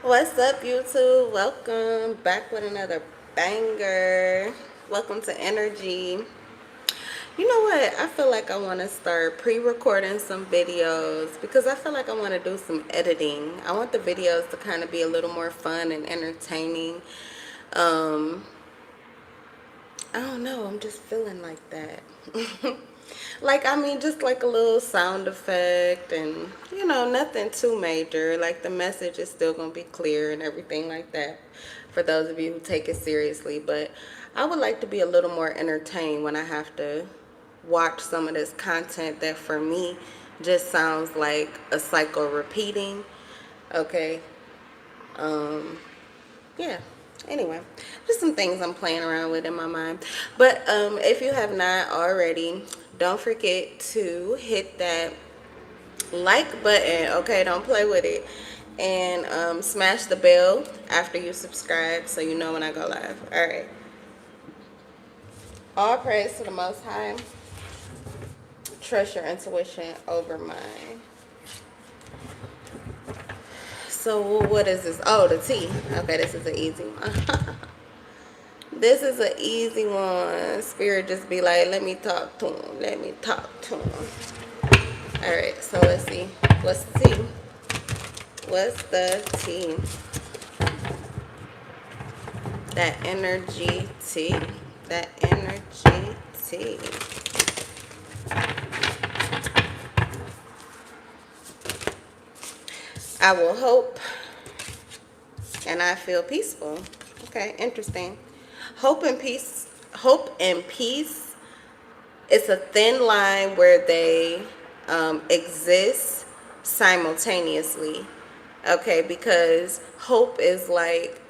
What's up, YouTube? Welcome back with another banger. Welcome to Energy. You know what? I feel like I want to start pre-recording some videos because I feel like I want to do some editing. I want the videos to kind of be a little more fun and entertaining. Um, I don't know. I'm just feeling like that. Like, I mean, just like a little sound effect and, nothing too major. Like, the message is still going to be clear and everything like that for those of you who take it seriously. But I would like to be a little more entertained when I have to watch some of this content that for me just sounds like a cycle repeating. Okay. Yeah. Anyway, just some things I'm playing around with in my mind. But if you have not already, don't forget to hit that like button. Okay, don't play with it. And smash the bell after you subscribe so you know when I go live. All right. All praise to the Most High. Trust your intuition over mine. So what is this? Oh, the T. Okay, this is an easy one. This is an easy one. Spirit just be like, let me talk to him. Let me talk to him. All right, so let's see. What's the T? What's the T? That energy T. That energy T. I will hope and I feel peaceful. Okay, interesting. Hope and peace. Hope and peace. It's a thin line where they exist simultaneously. Okay, because hope is like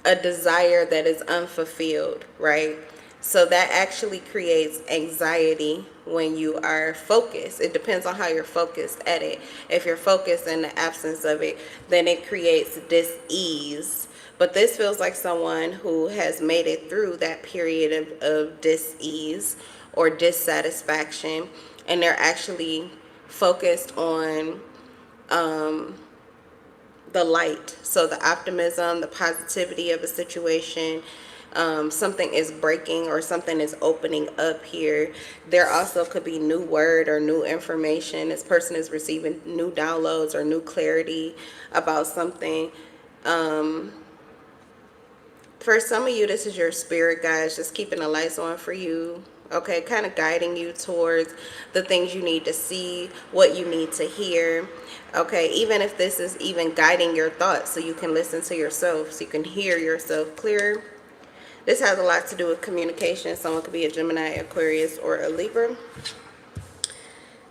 a desire that is unfulfilled, right? So that actually creates anxiety when you are focused. It depends on how you're focused at it. If you're focused in the absence of it, then it creates dis-ease. But this feels like someone who has made it through that period of dis-ease or dissatisfaction, and they're actually focused on the light. So the optimism, the positivity of a situation, something is breaking or something is opening up here. There also could be new word or new information. This person is receiving new downloads or new clarity about something. For some of you, this is your spirit guides just keeping the lights on for you. Okay, kind of guiding you towards the things you need to see, what you need to hear. Okay, even if this is even guiding your thoughts so you can listen to yourself, so you can hear yourself clearer. This has a lot to do with communication. Someone could be a Gemini, Aquarius, or a Libra.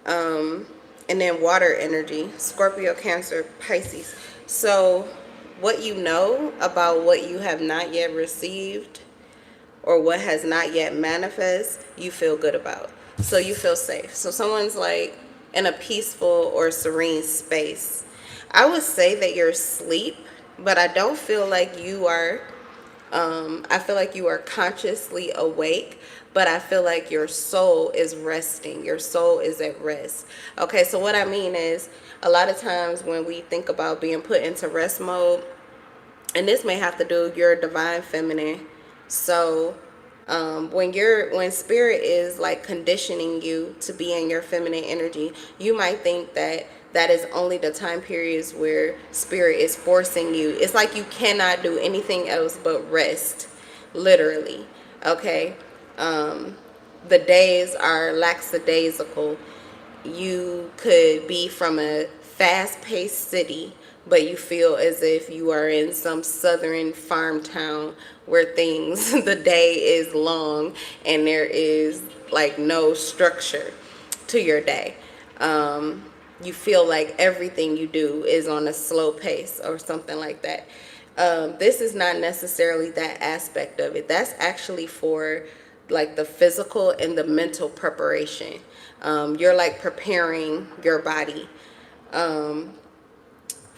And then water energy, Scorpio, Cancer, Pisces. So what you know about what you have not yet received or what has not yet manifest, you feel good about. So you feel safe. So someone's like in a peaceful or serene space. I would say that you're asleep, but I don't feel like you are. I feel like you are consciously awake, but I feel like your soul is resting. Your soul is at rest. Okay, so what I mean is a lot of times when we think about being put into rest mode, and this may have to do with your divine feminine. So when spirit is like conditioning you to be in your feminine energy, you might think that that is only the time periods where spirit is forcing you. It's like you cannot do anything else but rest, literally. Okay, the days are lackadaisical. You could be from a fast-paced city, but you feel as if you are in some southern farm town where things, the day is long and there is like no structure to your day. You feel like everything you do is on a slow pace or something like that. This is not necessarily that aspect of it. That's actually for like the physical and the mental preparation. You're like preparing your body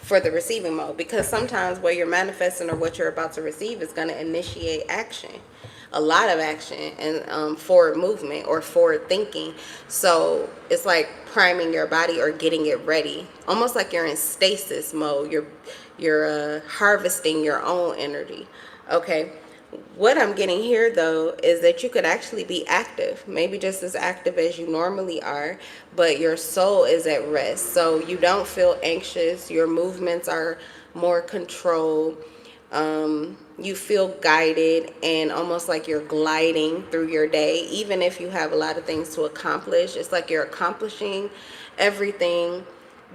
for the receiving mode, because sometimes what you're manifesting or what you're about to receive is going to initiate action, a lot of action, and forward movement or forward thinking. So it's like priming your body or getting it ready, almost like you're in stasis mode. you're harvesting your own energy. Okay. What I'm getting here though is that you could actually be active, maybe just as active as you normally are, but your soul is at rest. So you don't feel anxious. Your movements are more controlled. You feel guided and almost like you're gliding through your day. Even if you have a lot of things to accomplish, it's like you're accomplishing everything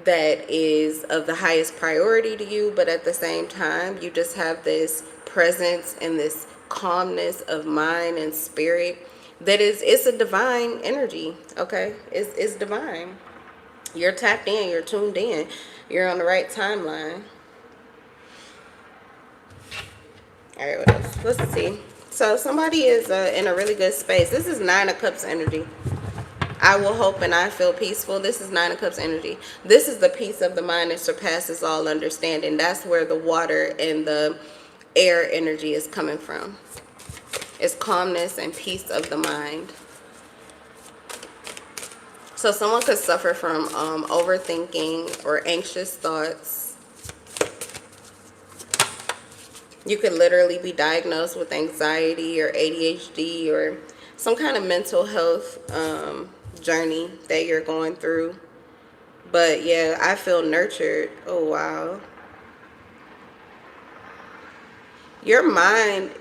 that is of the highest priority to you, but at the same time you just have this presence and this calmness of mind and spirit that is, it's a divine energy. Okay, it's divine. You're tapped in, you're tuned in, you're on the right timeline. All right, what else? Let's see. So somebody is in a really good space. This is Nine of Cups energy. I will hope and I feel peaceful. This is Nine of Cups energy. This is the peace of the mind that surpasses all understanding. That's where the water and the air energy is coming from. It's calmness and peace of the mind. So someone could suffer from overthinking or anxious thoughts. You could literally be diagnosed with anxiety or ADHD or some kind of mental health journey that you're going through. But yeah, I feel nurtured. Oh wow. Your mind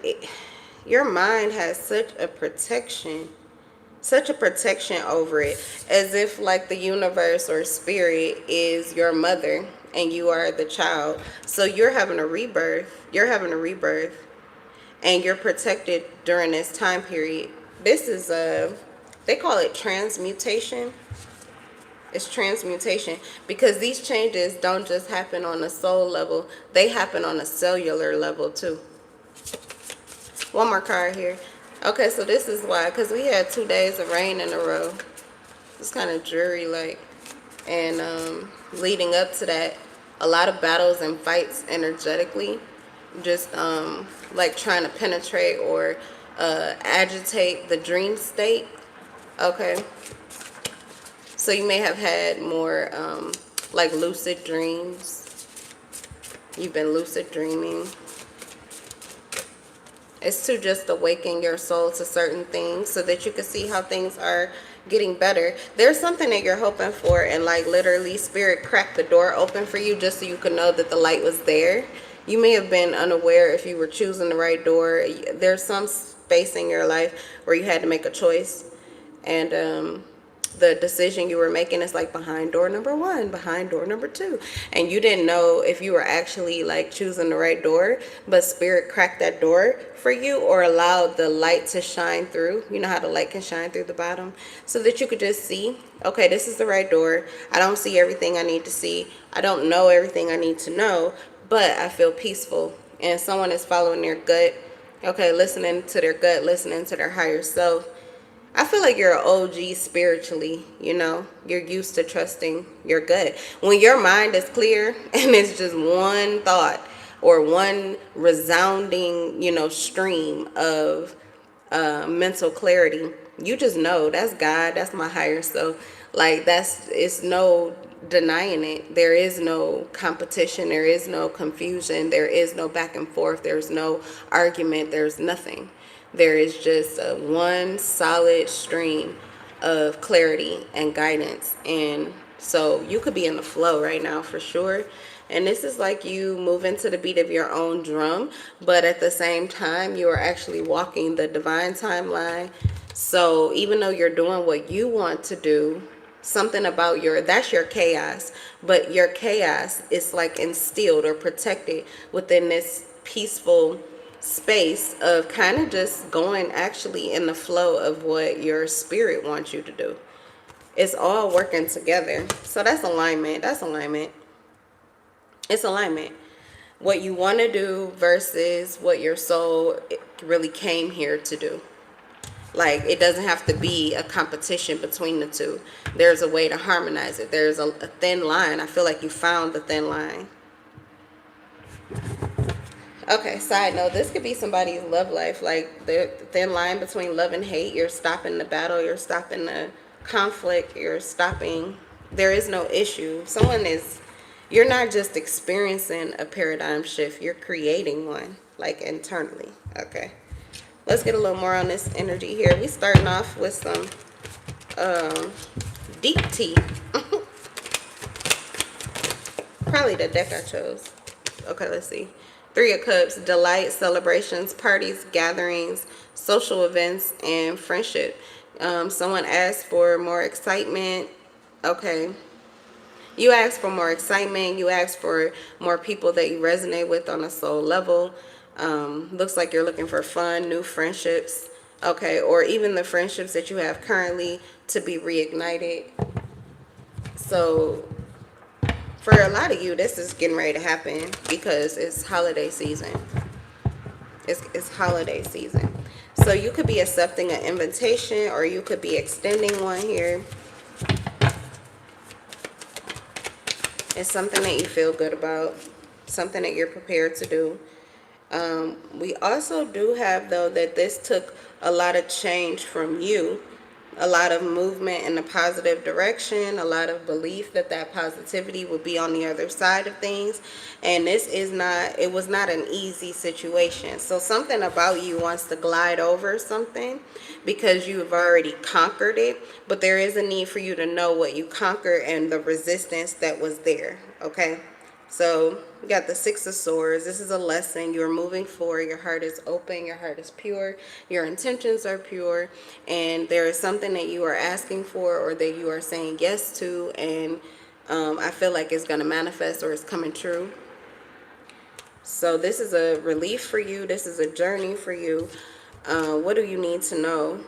has such a protection over it, as if like the universe or spirit is your mother and you are the child. So you're having a rebirth. And you're protected during this time period. This is they call it transmutation. It's transmutation because these changes don't just happen on a soul level, they happen on a cellular level too. One more card here. Okay, so this is why, because we had 2 days of rain in a row. It's kind of dreary like. And leading up to that, a lot of battles and fights energetically, just like trying to penetrate or agitate the dream state. Okay, so you may have had more like lucid dreams. You've been lucid dreaming. It's to just awaken your soul to certain things so that you can see how things are getting better. There's something that you're hoping for, and like literally spirit cracked the door open for you just so you could know that the light was there. You may have been unaware if you were choosing the right door. There's some space in your life where you had to make a choice, and the decision you were making is like behind door number 1, behind door number 2, and you didn't know if you were actually like choosing the right door, but spirit cracked that door for you or allowed the light to shine through. You know how the light can shine through the bottom, so that you could just see, okay, this is the right door. I don't see everything I need to see, I don't know everything I need to know, but I feel peaceful. And someone is following their gut. Okay, listening to their gut, listening to their higher self. I feel like you're an OG spiritually, you know. You're used to trusting your gut. When your mind is clear and it's just one thought or one resounding, you know, stream of mental clarity, you just know that's God, that's my higher self. Like it's no denying it. There is no competition, there is no confusion, there is no back and forth, there's no argument, there's nothing. There is just one solid stream of clarity and guidance. And so you could be in the flow right now for sure. And this is like you moving to the beat of your own drum, but at the same time, you are actually walking the divine timeline. So even though you're doing what you want to do, something about that's your chaos, but your chaos is like instilled or protected within this peaceful space of kind of just going actually in the flow of what your spirit wants you to do. It's all working together. So that's alignment. It's alignment. What you want to do versus what your soul really came here to do. Like, it doesn't have to be a competition between the two. There's a way to harmonize it. There's a thin line. I feel like you found the thin line. Okay, side note, this could be somebody's love life. Like, the thin line between love and hate. You're stopping the battle. You're stopping the conflict. You're stopping. There is no issue. Someone is, you're not just experiencing a paradigm shift, you're creating one, like internally. Okay, let's get a little more on this energy here. We starting off with some deep tea. Probably the deck I chose. Okay, let's see. Three of Cups, delight, celebrations, parties, gatherings, social events, and friendship. Someone asked for more excitement. Okay. You ask for more excitement. You ask for more people that you resonate with on a soul level. Looks like you're looking for fun, new friendships. Okay, or even the friendships that you have currently to be reignited. So for a lot of you, this is getting ready to happen because it's holiday season. It's holiday season. So you could be accepting an invitation or you could be extending one here. It's something that you feel good about, something that you're prepared to do. We also do have, though, that this took a lot of change from you, a lot of movement in a positive direction, a lot of belief that that positivity will be on the other side of things. And this is not, it was not an easy situation. So something about you wants to glide over something because you've already conquered it, but there is a need for you to know what you conquered and the resistance that was there. Okay. So we got the Six of Swords. This is a lesson. You're moving forward. Your heart is open. Your heart is pure. Your intentions are pure. And there is something that you are asking for or that you are saying yes to. And I feel like it's going to manifest or it's coming true. So this is a relief for you. This is a journey for you. What do you need to know?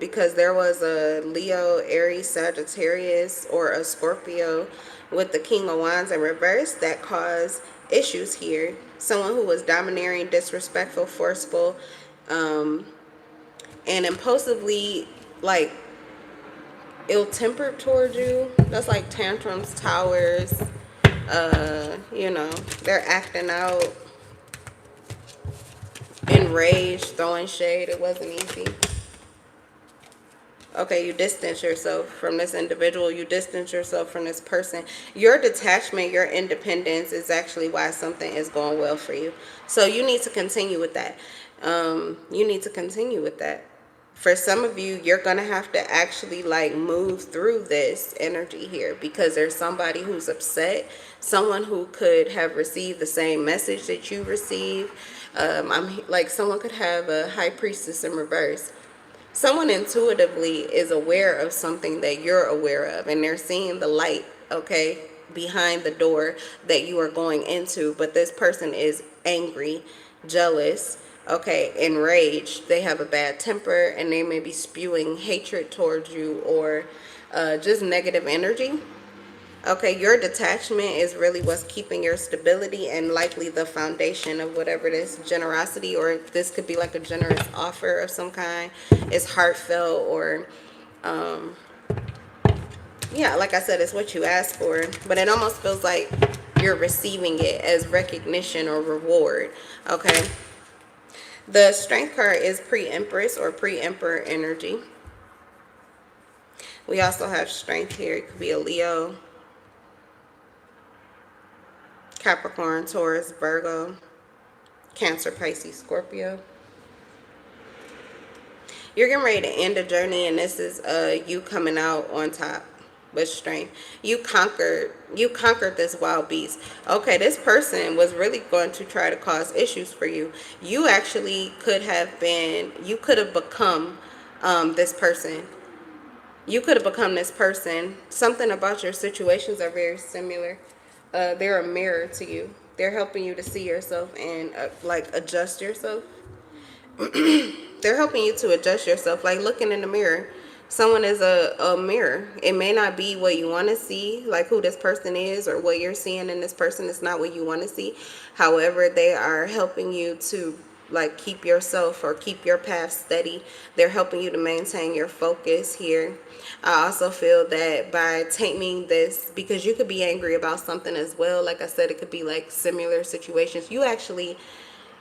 Because there was a Leo, Aries, Sagittarius, or a Scorpio with the King of Wands in reverse that caused issues here. Someone who was domineering, disrespectful, forceful, and impulsively, like, ill-tempered towards you. That's like tantrums, towers, you know, they're acting out, enraged, throwing shade. It wasn't easy. Okay, you distance yourself from this individual. You distance yourself from this person. Your detachment, your independence is actually why something is going well for you. So you need to continue with that. You need to continue with that. For some of you, you're going to have to actually like move through this energy here because there's somebody who's upset. Someone who could have received the same message that you received. I'm like someone could have a high priestess in reverse. Someone intuitively is aware of something that you're aware of, and they're seeing the light, okay, behind the door that you are going into. But this person is angry, jealous, okay, enraged. They have a bad temper, and they may be spewing hatred towards you or just negative energy. Okay, your detachment is really what's keeping your stability and likely the foundation of whatever this generosity, or this could be like a generous offer of some kind. It's heartfelt or, yeah, like I said, it's what you asked for. But it almost feels like you're receiving it as recognition or reward. Okay. The Strength card is pre-Empress or pre-Emperor energy. We also have Strength here. It could be a Leo, Capricorn, Taurus, Virgo, Cancer, Pisces, Scorpio. You're getting ready to end a journey, and this is you coming out on top with strength. You conquered this wild beast. Okay, this person was really going to try to cause issues for you. You actually could have become this person. You could have become this person. Something about your situations are very similar. They're a mirror to you. They're helping you to see yourself and like adjust yourself. They're helping you to adjust yourself, like looking in the mirror. Someone is a mirror. It may not be what you want to see, like who this person is or what you're seeing in this person is not what you want to see. However, they are helping you to like keep yourself or keep your path steady. They're helping you to maintain your focus here. I also feel that by taming this, because you could be angry about something as well. Like I said, it could be like similar situations. You actually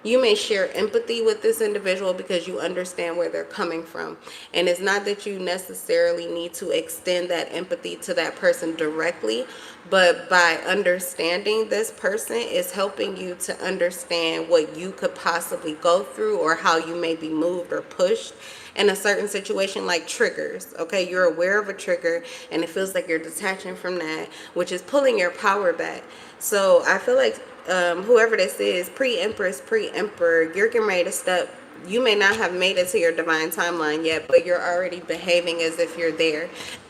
You may share empathy with this individual because you understand where they're coming from. And it's not that you necessarily need to extend that empathy to that person directly, but by understanding this person is helping you to understand what you could possibly go through or how you may be moved or pushed in a certain situation, like triggers. Okay, you're aware of a trigger and it feels like you're detaching from that, which is pulling your power back. So I feel like whoever this is, pre-empress, pre-emperor, you're getting ready to step. You may not have made it to your divine timeline yet, but you're already behaving as if you're there.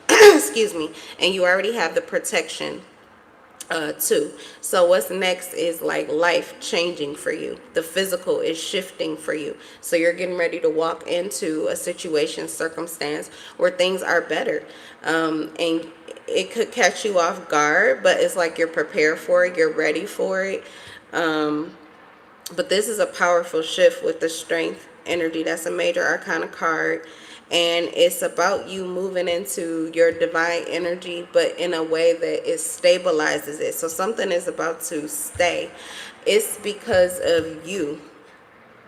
Excuse me. And you already have the protection too. So what's next is like life changing for you. The physical is shifting for you. So you're getting ready to walk into a situation, circumstance where things are better. And it could catch you off guard, but it's like you're prepared for it. You're ready for it. But this is a powerful shift with the strength energy. That's a major arcana card. And it's about you moving into your divine energy, but in a way that it stabilizes it. So something is about to stay. It's because of you.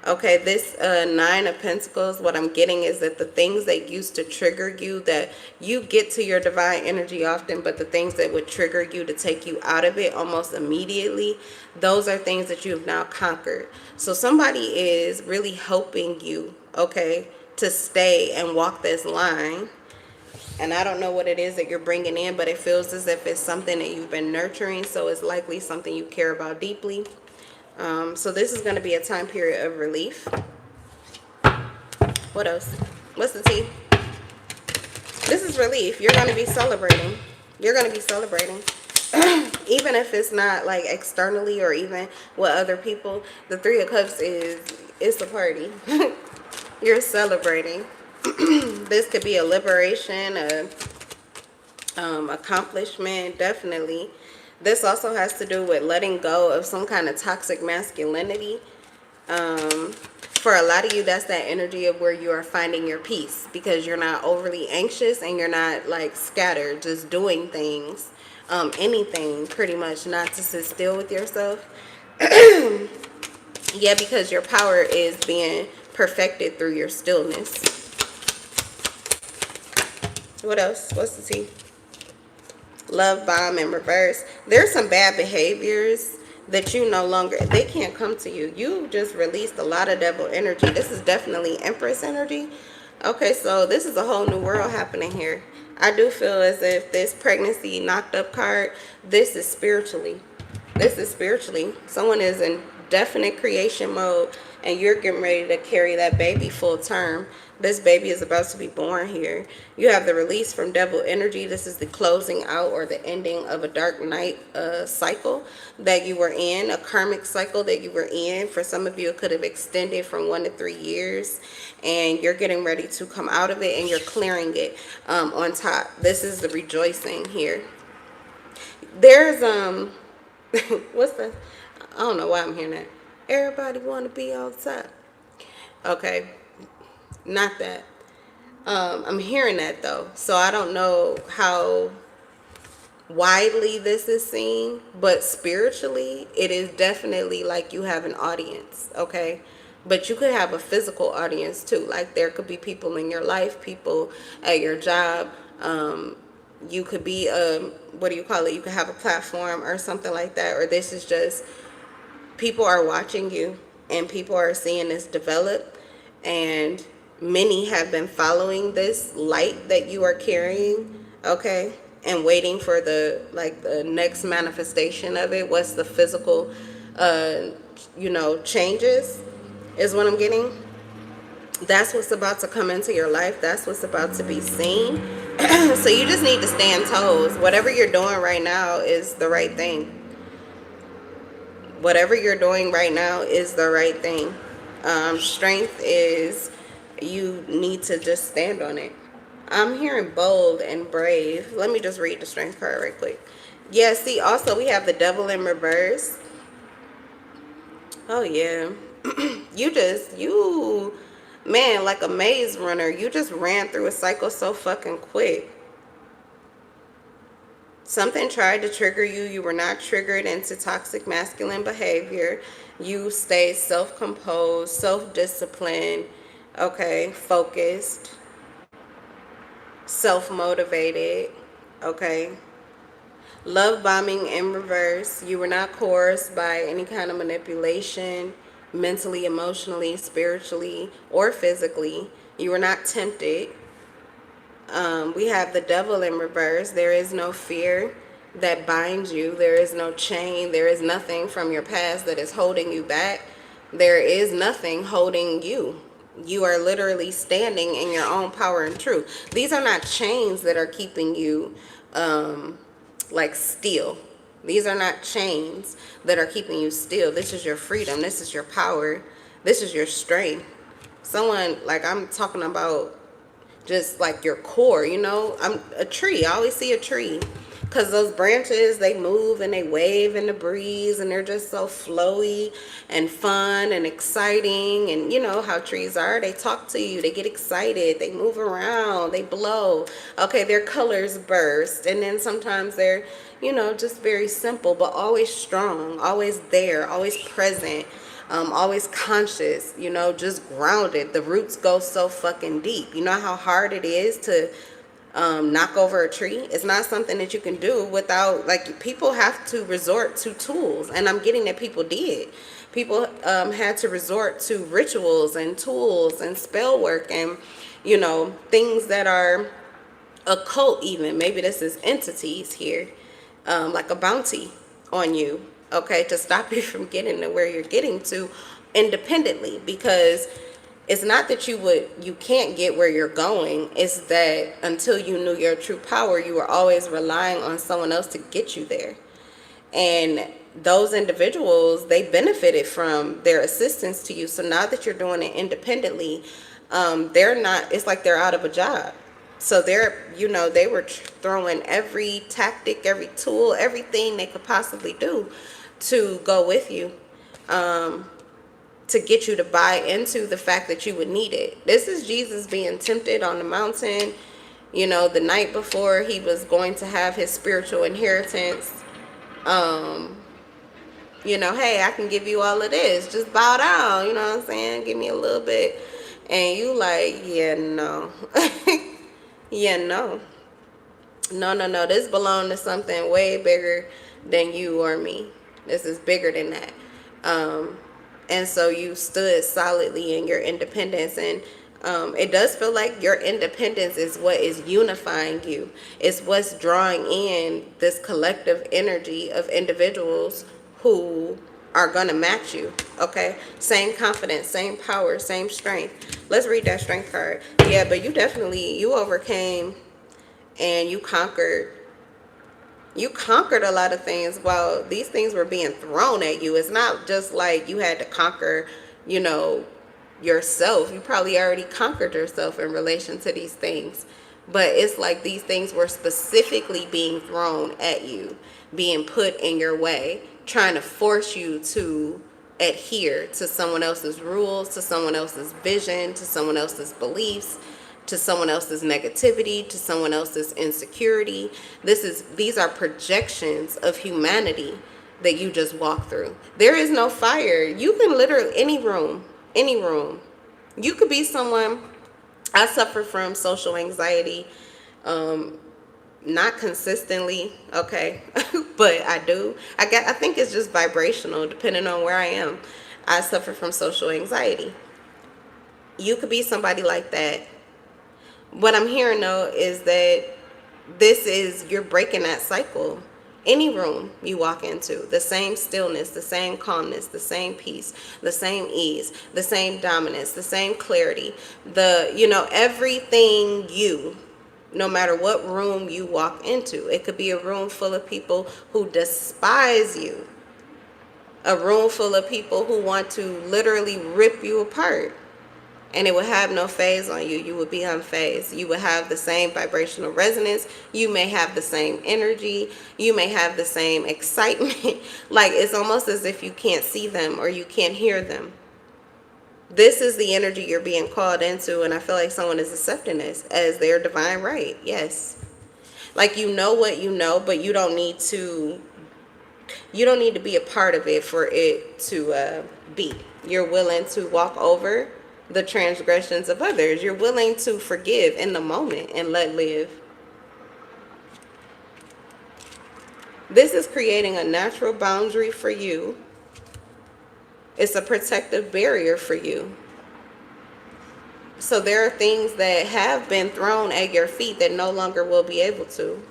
Okay, this Nine of Pentacles, what I'm getting is that the things that used to trigger you, that you get to your divine energy often, but the things that would trigger you to take you out of it almost immediately, those are things that you've now conquered. So somebody is really helping you, okay, to stay and walk this line. And I don't know what it is that you're bringing in, but it feels as if it's something that you've been nurturing, so it's likely something you care about deeply. So this is going to be a time period of relief. What else? What's the tea? This is relief. You're going to be celebrating. You're going to be celebrating. Even if it's not like externally or even with other people. The Three of Cups it's a party. You're celebrating. This could be a liberation, accomplishment, definitely. This also has to do with letting go of some kind of toxic masculinity. For a lot of you, that's that energy of where you are finding your peace because you're not overly anxious and you're not like scattered, just doing things, anything pretty much, not to sit still with yourself. Yeah, because your power is being perfected through your stillness. What else? What's the tea? Love bomb in reverse. There's some bad behaviors that you no longer, they can't come to you. You just released a lot of devil energy. This is definitely Empress energy. Okay, so this is a whole new world happening here. I do feel as if this pregnancy knocked up card, this is spiritually. This is spiritually. Someone is in definite creation mode and you're getting ready to carry that baby full term. This baby is about to be born here. You have the release from devil energy. This is the closing out or the ending of a dark night cycle that you were in, a karmic cycle that you were in. For some of you, it could have extended from 1 to 3 years, and you're getting ready to come out of it and you're clearing it on top. This is the rejoicing here. There's, what's the, I don't know why I'm hearing that. Everybody want to be on top. Okay. Not that. I'm hearing that though. So I don't know how widely this is seen, but spiritually, it is definitely like you have an audience, okay? But you could have a physical audience too. Like there could be people in your life, people at your job. You could be, what do you call it? You could have a platform or something like that. Or this is just, people are watching you and people are seeing this develop, and many have been following this light that you are carrying, okay, and waiting for the next manifestation of it. What's the physical changes is what I'm getting. That's what's about to come into your life. That's what's about to be seen. So you just need to stand toes. Whatever you're doing right now is the right thing. Whatever you're doing right now is the right thing. Strength is, you need to just stand on it. I'm hearing bold and brave. Let me just read the strength card right quick. Yeah, see, also we have the devil in reverse. Oh, yeah. Man, like a maze runner, you just ran through a cycle so fucking quick. Something tried to trigger you. You were not triggered into toxic masculine behavior. You stayed self-composed, self-disciplined, okay, focused, self-motivated, okay. Love bombing in reverse. You were not coerced by any kind of manipulation, mentally, emotionally, spiritually, or physically. You were not tempted. We have the devil in reverse. There is no fear that binds you. There is no chain. There is nothing from your past that is holding you back. There is nothing holding you. You are literally standing in your own power and truth. These are not chains that are keeping you like still. These are not chains that are keeping you still. This is your freedom. This is your power. This is your strength. Someone, like I'm talking about just like your core, you know. I'm a tree. I always see a tree because those branches, they move and they wave in the breeze, and they're just so flowy and fun and exciting. And you know how trees are. They talk to you. They get excited. They move around. They blow. Okay, their colors burst. And then sometimes they're, you know, just very simple, but always strong, always there, always present. Always conscious, you know, just grounded. The roots go so fucking deep. You know how hard it is to knock over a tree? It's not something that you can do without, like, people have to resort to tools. And I'm getting that people did. People had to resort to rituals and tools and spell work and, you know, things that are occult even. Maybe this is entities here, like a bounty on you. Okay, to stop you from getting to where you're getting to independently, because it's not that you can't get where you're going. It's that until you knew your true power, you were always relying on someone else to get you there. And those individuals, they benefited from their assistance to you. So now that you're doing it independently, they're not, it's like they're out of a job. So they're, you know, they were throwing every tactic, every tool, everything they could possibly do to go with you, to get you to buy into the fact that you would need it. This is Jesus being tempted on the mountain, you know, the night before he was going to have his spiritual inheritance. You know, hey, I can give you all of this. Just bow down, you know what I'm saying? Give me a little bit. And you like, yeah, no. Yeah, no. No. This belongs to something way bigger than you or me. This is bigger than that. And so you stood solidly in your independence. And it does feel like your independence is what is unifying you. It's what's drawing in this collective energy of individuals who are going to match you. Okay? Same confidence, same power, same strength. Let's read that strength card. Yeah, but you overcame and you conquered a lot of things while these things were being thrown at you. It's not just like you had to conquer, you know, yourself. You probably already conquered yourself in relation to these things. But it's like these things were specifically being thrown at you, being put in your way, trying to force you to adhere to someone else's rules, to someone else's vision, to someone else's beliefs, to someone else's negativity, to someone else's insecurity. These are projections of humanity that you just walk through. There is no fire. You can literally, any room. You could be someone. I suffer from social anxiety, not consistently, okay, but I do. I think it's just vibrational depending on where I am. I suffer from social anxiety. You could be somebody like that. What I'm hearing though is that you're breaking that cycle. Any room you walk into, the same stillness, the same calmness, the same peace, the same ease, the same dominance, the same clarity, everything no matter what room you walk into. It could be a room full of people who despise you, a room full of people who want to literally rip you apart. And it would have no phase on you. You would be unfazed. You would have the same vibrational resonance. You may have the same energy. You may have the same excitement. Like, it's almost as if you can't see them or you can't hear them. This is the energy you're being called into, and I feel like someone is accepting this as their divine right. Yes. Like, you know what you know, but you don't need to be a part of it for it to be. You're willing to walk over the transgressions of others. You're willing to forgive in the moment and let live. This is creating a natural boundary for you. It's a protective barrier for you. So there are things that have been thrown at your feet that no longer will be able to.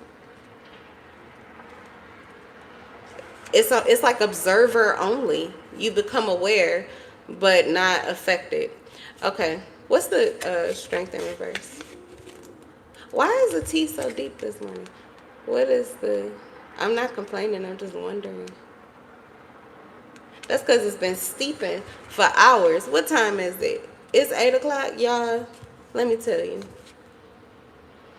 It's like observer only. You become aware, but not affected. Okay, what's the strength in reverse? Why is the tea so deep this morning? What is the... I'm not complaining, I'm just wondering. That's because it's been steeping for hours. What time is it? It's 8 o'clock, y'all. Let me tell you.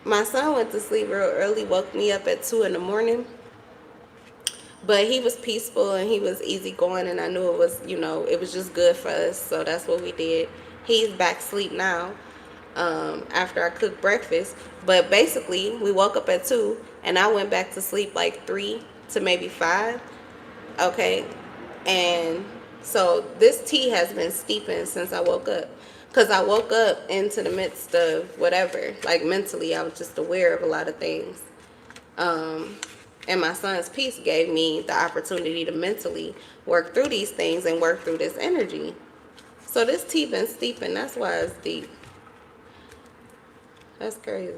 My son went to sleep real early, woke me up at 2 in the morning. But he was peaceful and he was easygoing, and I knew it was, it was just good for us. So that's what we did. He's back asleep now after I cooked breakfast. But basically, we woke up at 2, and I went back to sleep like 3 to maybe 5. Okay. And so this tea has been steeping since I woke up. Because I woke up into the midst of whatever. Like, mentally, I was just aware of a lot of things. And my son's peace gave me the opportunity to mentally work through these things and work through this energy. So this tea been steeping. That's why it's deep. That's crazy.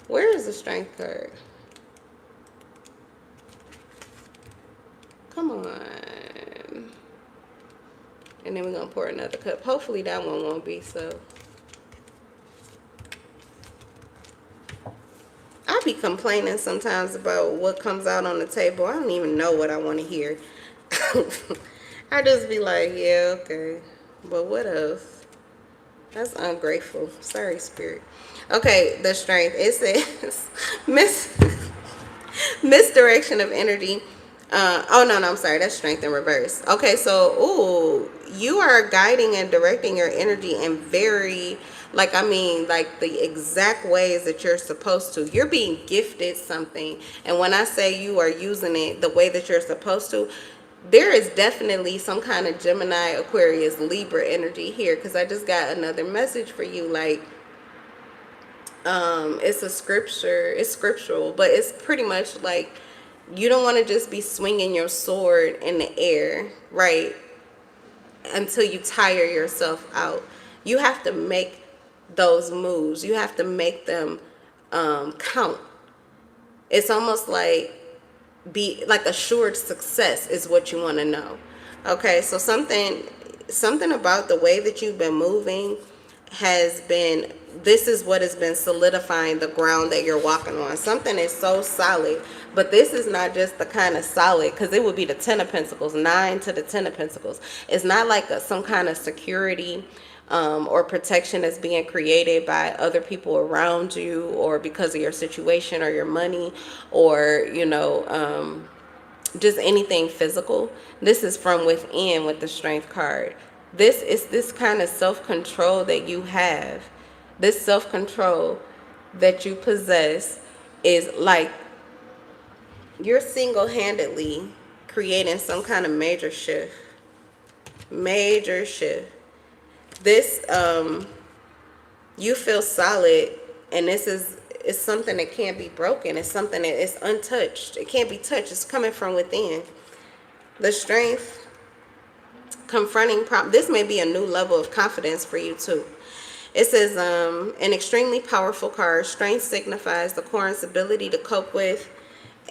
Where is the strength card? Come on. And then we're going to pour another cup. Hopefully that one won't be so. I be complaining sometimes about what comes out on the table. I don't even know what I want to hear. I just be like, yeah, okay. But what else? That's ungrateful. Sorry, Spirit. Okay, the strength. It says misdirection of energy. Oh, no, I'm sorry. That's strength in reverse. Okay, so, you are guiding and directing your energy in very... like the exact ways that you're supposed to. You're being gifted something. And when I say you are using it the way that you're supposed to, there is definitely some kind of Gemini, Aquarius, Libra energy here. Because I just got another message for you. Like, it's a scripture. It's scriptural. But it's pretty much like, you don't want to just be swinging your sword in the air, right? Until you tire yourself out. You have to make those moves. You have to make them count. It's almost like assured success is what you want to know. Okay, so something about the way that you've been moving has been... this is what has been solidifying the ground that you're walking on. Something is so solid, but this is not just the kind of solid, because it would be the 10 of Pentacles, 9 to the 10 of Pentacles. It's not like some kind of security or protection that's being created by other people around you, or because of your situation or your money, or just anything physical. This is from within with the strength card. This is this kind of self-control that you have. This self-control that you possess is like you're single-handedly creating some kind of major shift. Major shift. This, you feel solid, and it's something that can't be broken. It's something that is untouched. It can't be touched. It's coming from within. The strength, confronting this may be a new level of confidence for you too. It says, an extremely powerful card. Strength signifies the Quran's ability to cope with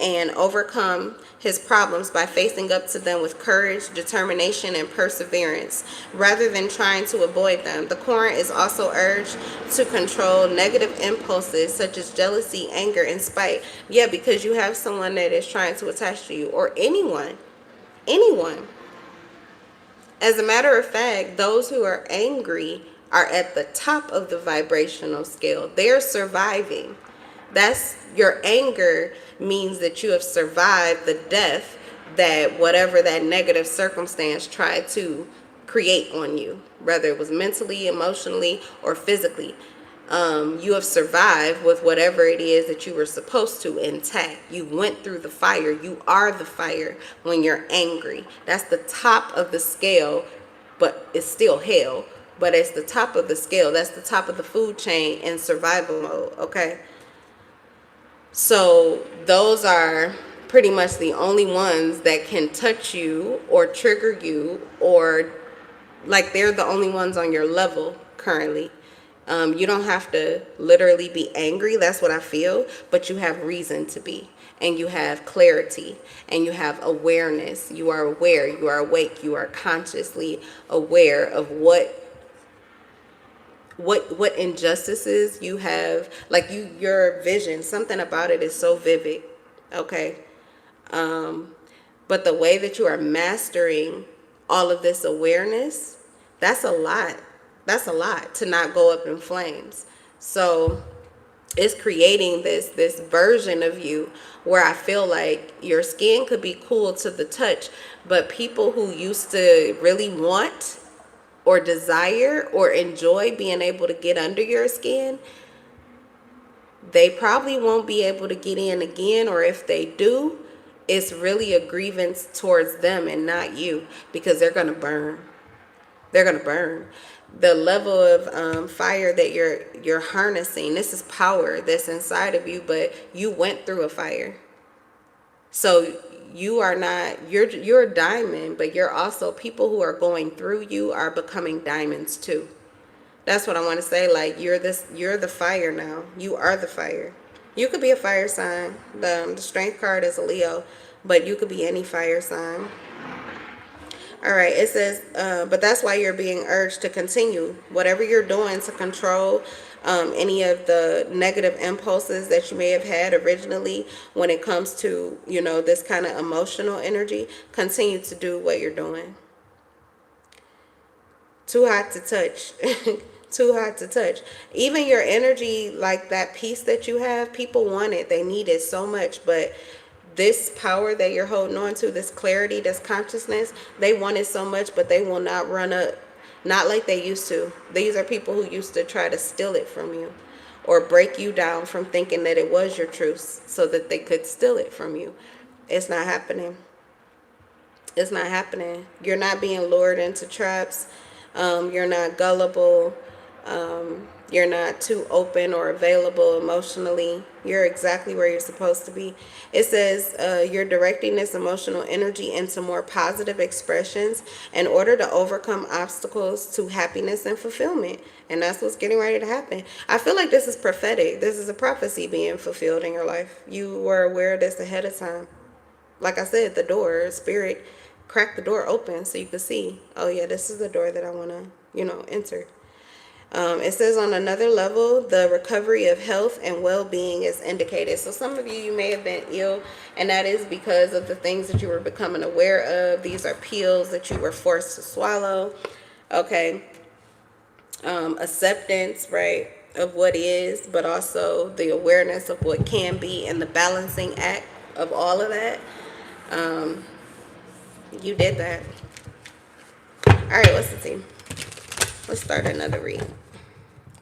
and overcome his problems by facing up to them with courage, determination, and perseverance, rather than trying to avoid them. The Quran is also urged to control negative impulses such as jealousy, anger, and spite. Yeah, because you have someone that is trying to attach to you, or anyone. Anyone. As a matter of fact, those who are angry are at the top of the vibrational scale. They're surviving. That's your anger means that you have survived the death that whatever that negative circumstance tried to create on you, whether it was mentally, emotionally, or physically. You have survived with whatever it is that you were supposed to intact. You went through the fire. You are the fire when you're angry. That's the top of the scale, but it's still hell. But it's the top of the scale. That's the top of the food chain in survival mode, okay? So those are pretty much the only ones that can touch you or trigger you, or like they're the only ones on your level currently. You don't have to literally be angry. That's what I feel. But you have reason to be. And you have clarity. And you have awareness. You are aware. You are awake. You are consciously aware of what injustices you have. Like your vision. Something about it is so vivid. Okay. But the way that you are mastering all of this awareness, that's a lot. That's a lot to not go up in flames. So it's creating this version of you where I feel like your skin could be cool to the touch, but people who used to really want or desire or enjoy being able to get under your skin, they probably won't be able to get in again, or if they do, it's really a grievance towards them and not you, because they're going to burn. They're going to burn. The level of fire that you're harnessing, this is power that's inside of you, but you went through a fire. So you are not, you're a diamond, but you're also, people who are going through you are becoming diamonds too. That's what I want to say. Like, you're the fire now. You are the fire. You could be a fire sign. The strength card is a Leo, but you could be any fire sign. All right, it says, but that's why you're being urged to continue whatever you're doing to control any of the negative impulses that you may have had originally when it comes to, this kind of emotional energy. Continue to do what you're doing. Too hot to touch. Too hot to touch. Even your energy, like that peace that you have, people want it. They need it so much, but this power that you're holding on to, this clarity, this consciousness, they want it so much, but they will not run up. Not like they used to. These are people who used to try to steal it from you or break you down from thinking that it was your truth so that they could steal it from you. It's not happening. It's not happening. You're not being lured into traps. You're not gullible. You're not too open or available emotionally. You're exactly where you're supposed to be. It says you're directing this emotional energy into more positive expressions in order to overcome obstacles to happiness and fulfillment. And that's what's getting ready to happen. I feel like this is prophetic. This is a prophecy being fulfilled in your life. You were aware of this ahead of time. Like I said, the door, spirit, crack the door open so you can see, oh yeah, this is the door that I want to, enter. It says on another level, the recovery of health and well-being is indicated. So some of you may have been ill, and that is because of the things that you were becoming aware of. These are pills that you were forced to swallow. Okay. Acceptance, right, of what is, but also the awareness of what can be and the balancing act of all of that. You did that. All right, what's the tea? Let's start another read.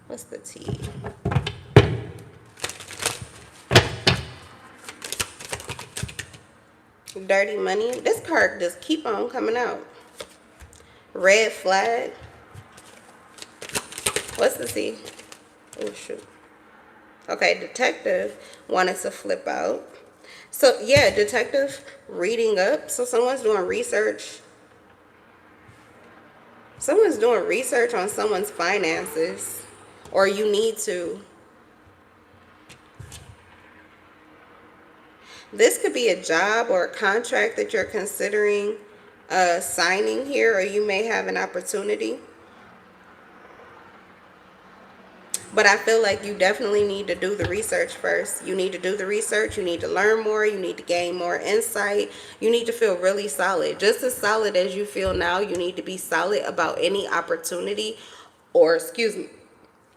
What's the tea? Dirty money. This card just keep on coming out. Red flag. What's the tea? Oh, shoot. Okay, detective wanted to flip out. So, yeah, detective reading up. So someone's doing research. Someone's doing research on someone's finances. Or you need to. This could be a job or a contract that you're considering signing here, or you may have an opportunity. But I feel like you definitely need to do the research first. You need to do the research. You need to learn more. You need to gain more insight. You need to feel really solid. Just as solid as you feel now, you need to be solid about any opportunity, or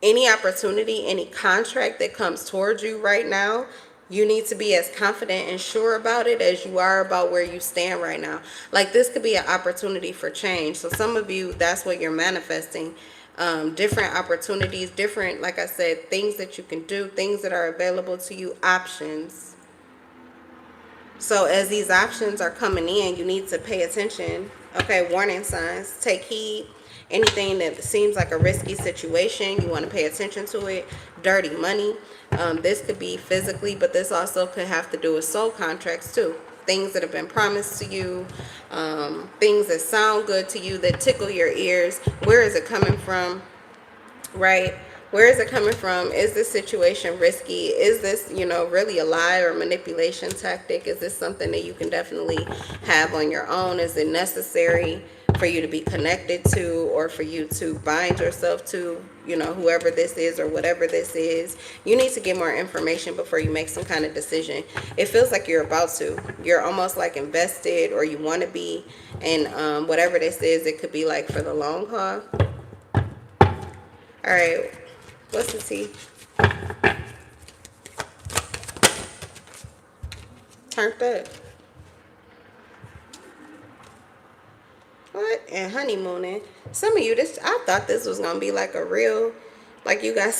any opportunity, any contract that comes towards you right now. You need to be as confident and sure about it as you are about where you stand right now. Like, this could be an opportunity for change. So some of you, that's what you're manifesting. different opportunities, different, like I said, things that you can do, things that are available to you, options. So as these options are coming in, you need to pay attention. Okay, warning signs, take heed. Anything that seems like a risky situation, you want to pay attention to it. Dirty money. This could be physically, but this also could have to do with soul contracts too. Things that have been promised to you, things that sound good to you, that tickle your ears. Where is it coming from? Right? Where is it coming from? Is this situation risky? Is this, really a lie or manipulation tactic? Is this something that you can definitely have on your own? Is it necessary for you to be connected to, or for you to bind yourself to, whoever this is or whatever this is? You need to get more information before you make some kind of decision. It feels like you're about to. You're almost like invested, or you want to be, and whatever this is, it could be like for the long haul. All right, what's the tea? Turned up. What? And honeymooning. Some of you, I thought this was gonna be like a real, like you got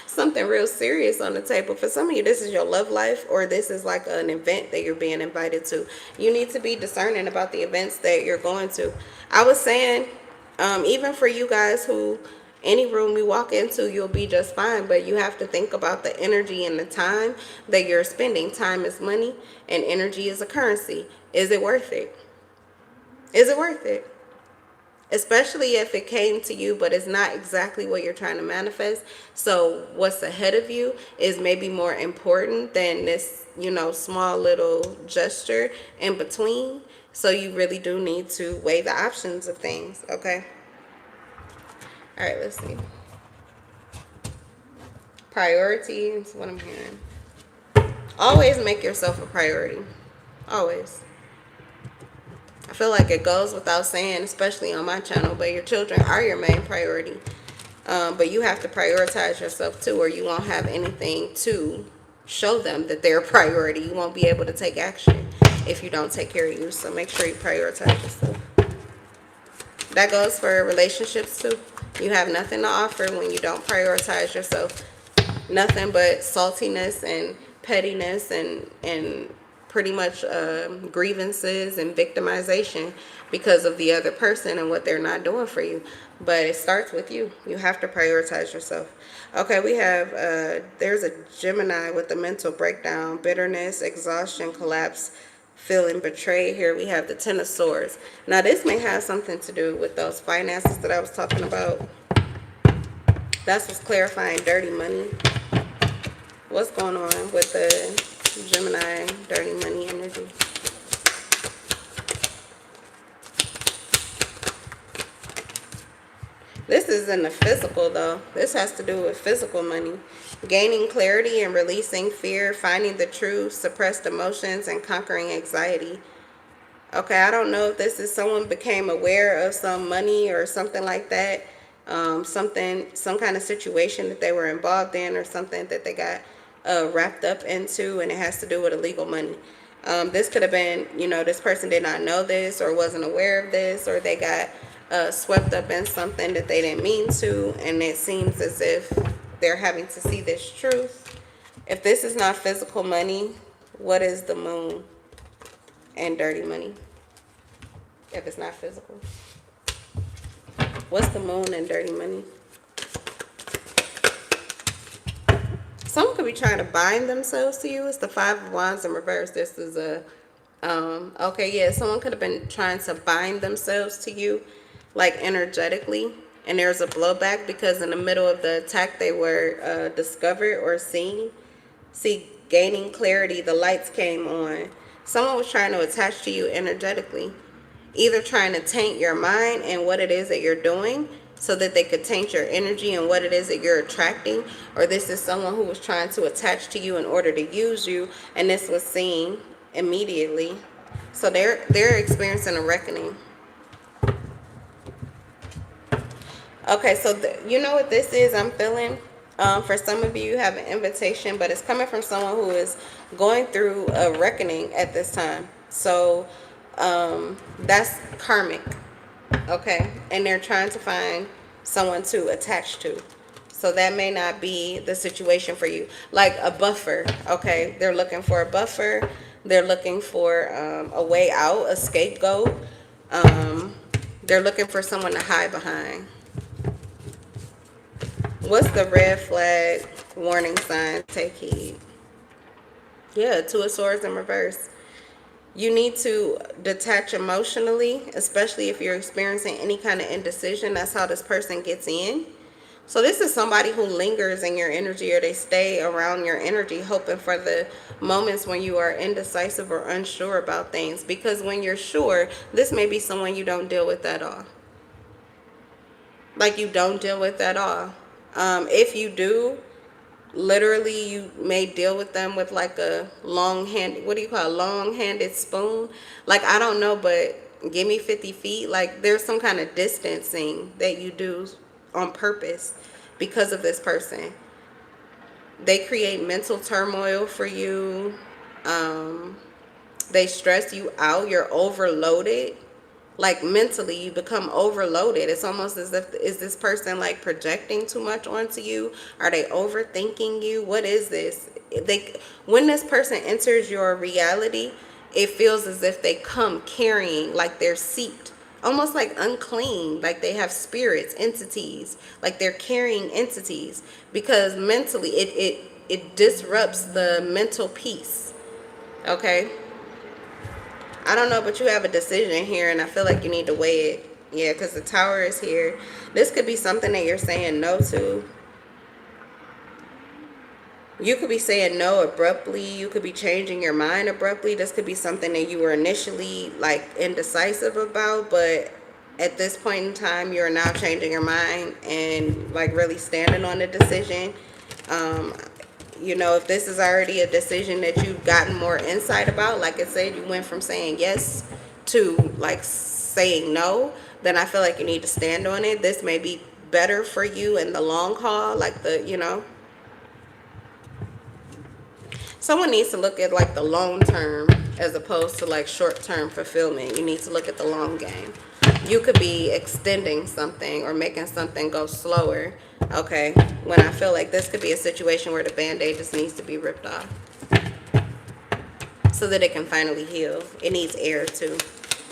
something real serious on the table. For some of you, this is your love life, or this is like an event that you're being invited to. You need to be discerning about the events that you're going to. I was saying, even for you guys who, any room you walk into, you'll be just fine. But you have to think about the energy and the time that you're spending. Time is money, and energy is a currency. Is it worth it? Is it worth it? Especially if it came to you, but it's not exactly what you're trying to manifest. So what's ahead of you is maybe more important than this, small little gesture in between. So you really do need to weigh the options of things, okay? All right, let's see. Priority is what I'm hearing. Always make yourself a priority. Always. I feel like it goes without saying, especially on my channel, but your children are your main priority. But you have to prioritize yourself too, or you won't have anything to show them that they're a priority. You won't be able to take action if you don't take care of you. So make sure you prioritize yourself. That goes for relationships too. You have nothing to offer when you don't prioritize yourself. Nothing but saltiness and pettiness and pretty much grievances and victimization because of the other person and what they're not doing for you. But it starts with you. You have to prioritize yourself. Okay, we have, there's a Gemini with a mental breakdown, bitterness, exhaustion, collapse, feeling betrayed. Here we have the Ten of Swords. Now this may have something to do with those finances that I was talking about. That's what's clarifying dirty money. What's going on with the Gemini dirty money energy? This is in the physical though. This has to do with physical money. Gaining clarity and releasing fear, finding the truth, suppressed emotions, and conquering anxiety. Okay, I don't know if this is someone became aware of some money or something like that. Some kind of situation that they were involved in, or something that they got wrapped up into, and it has to do with illegal money. This could have been, this person did not know this or wasn't aware of this, or they got swept up in something that they didn't mean to, and it seems as if they're having to see this truth. If this is not physical money, what is the moon and dirty money? If it's not physical, what's the moon and dirty money? Someone could be trying to bind themselves to you. It's the Five of Wands in reverse. This is a okay, yeah, someone could have been trying to bind themselves to you, like energetically, and there's a blowback because in the middle of the attack they were discovered or seen. See, gaining clarity, the lights came on. Someone was trying to attach to you energetically, either trying to taint your mind and what it is that you're doing so that they could taint your energy and what it is that you're attracting, or this is someone who was trying to attach to you in order to use you, and this was seen immediately. So they're experiencing a reckoning. Okay, so you know what this is, I'm feeling? For some of you, you have an invitation, but it's coming from someone who is going through a reckoning at this time. So that's karmic, okay? And they're trying to find someone to attach to. So that may not be the situation for you. Like a buffer, okay? They're looking for a buffer. They're looking for a way out, a scapegoat. They're looking for someone to hide behind. What's the red flag warning sign? Take heed. Yeah, Two of Swords in reverse. You need to detach emotionally, especially if you're experiencing any kind of indecision. That's how this person gets in. So this is somebody who lingers in your energy, or they stay around your energy hoping for the moments when you are indecisive or unsure about things. Because when you're sure, this may be someone you don't deal with at all. Like you don't deal with at all. If you do, literally you may deal with them with like a what do you call a long-handed spoon? Like, I don't know, but give me 50 feet. Like, there's some kind of distancing that you do on purpose because of this person. They create mental turmoil for you. They stress you out. You're overloaded. Like, mentally you become overloaded. It's almost as if, is this person like projecting too much onto you? Are they overthinking you? What is this? When this person enters your reality, it feels as if they come carrying, like they're seeped, almost like unclean, like they have spirits, entities, like they're carrying entities, because mentally it disrupts the mental peace. Okay, I don't know, but you have a decision here, and I feel like you need to weigh it. Yeah, because the Tower is here. This could be something that you're saying no to. You could be saying no abruptly. You could be changing your mind abruptly. This could be something that you were initially like indecisive about, but at this point in time, you're now changing your mind and like really standing on the decision. You know, if this is already a decision that you've gotten more insight about, like I said, you went from saying yes to like saying no, then I feel like you need to stand on it. This may be better for you in the long haul, like someone needs to look at like the long term as opposed to like short term fulfillment. You need to look at the long game. You could be extending something or making something go slower. Okay, when I feel like this could be a situation where the band-aid just needs to be ripped off so that it can finally heal. It needs air too.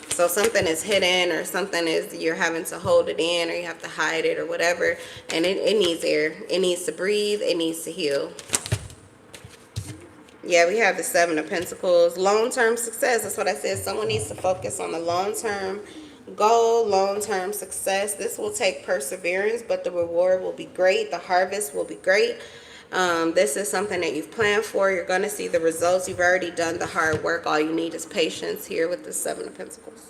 So something is hidden, or something is, you're having to hold it in, or you have to hide it or whatever, and it needs air. It needs to breathe. It needs to heal. Yeah, we have the Seven of Pentacles. Long-term success. That's what I said. Someone needs to focus on the long-term goal, long-term success. This will take perseverance, but the reward will be great. The harvest will be great. This is something that you've planned for. You're going to see the results. You've already done the hard work. All you need is patience here with the Seven of Pentacles.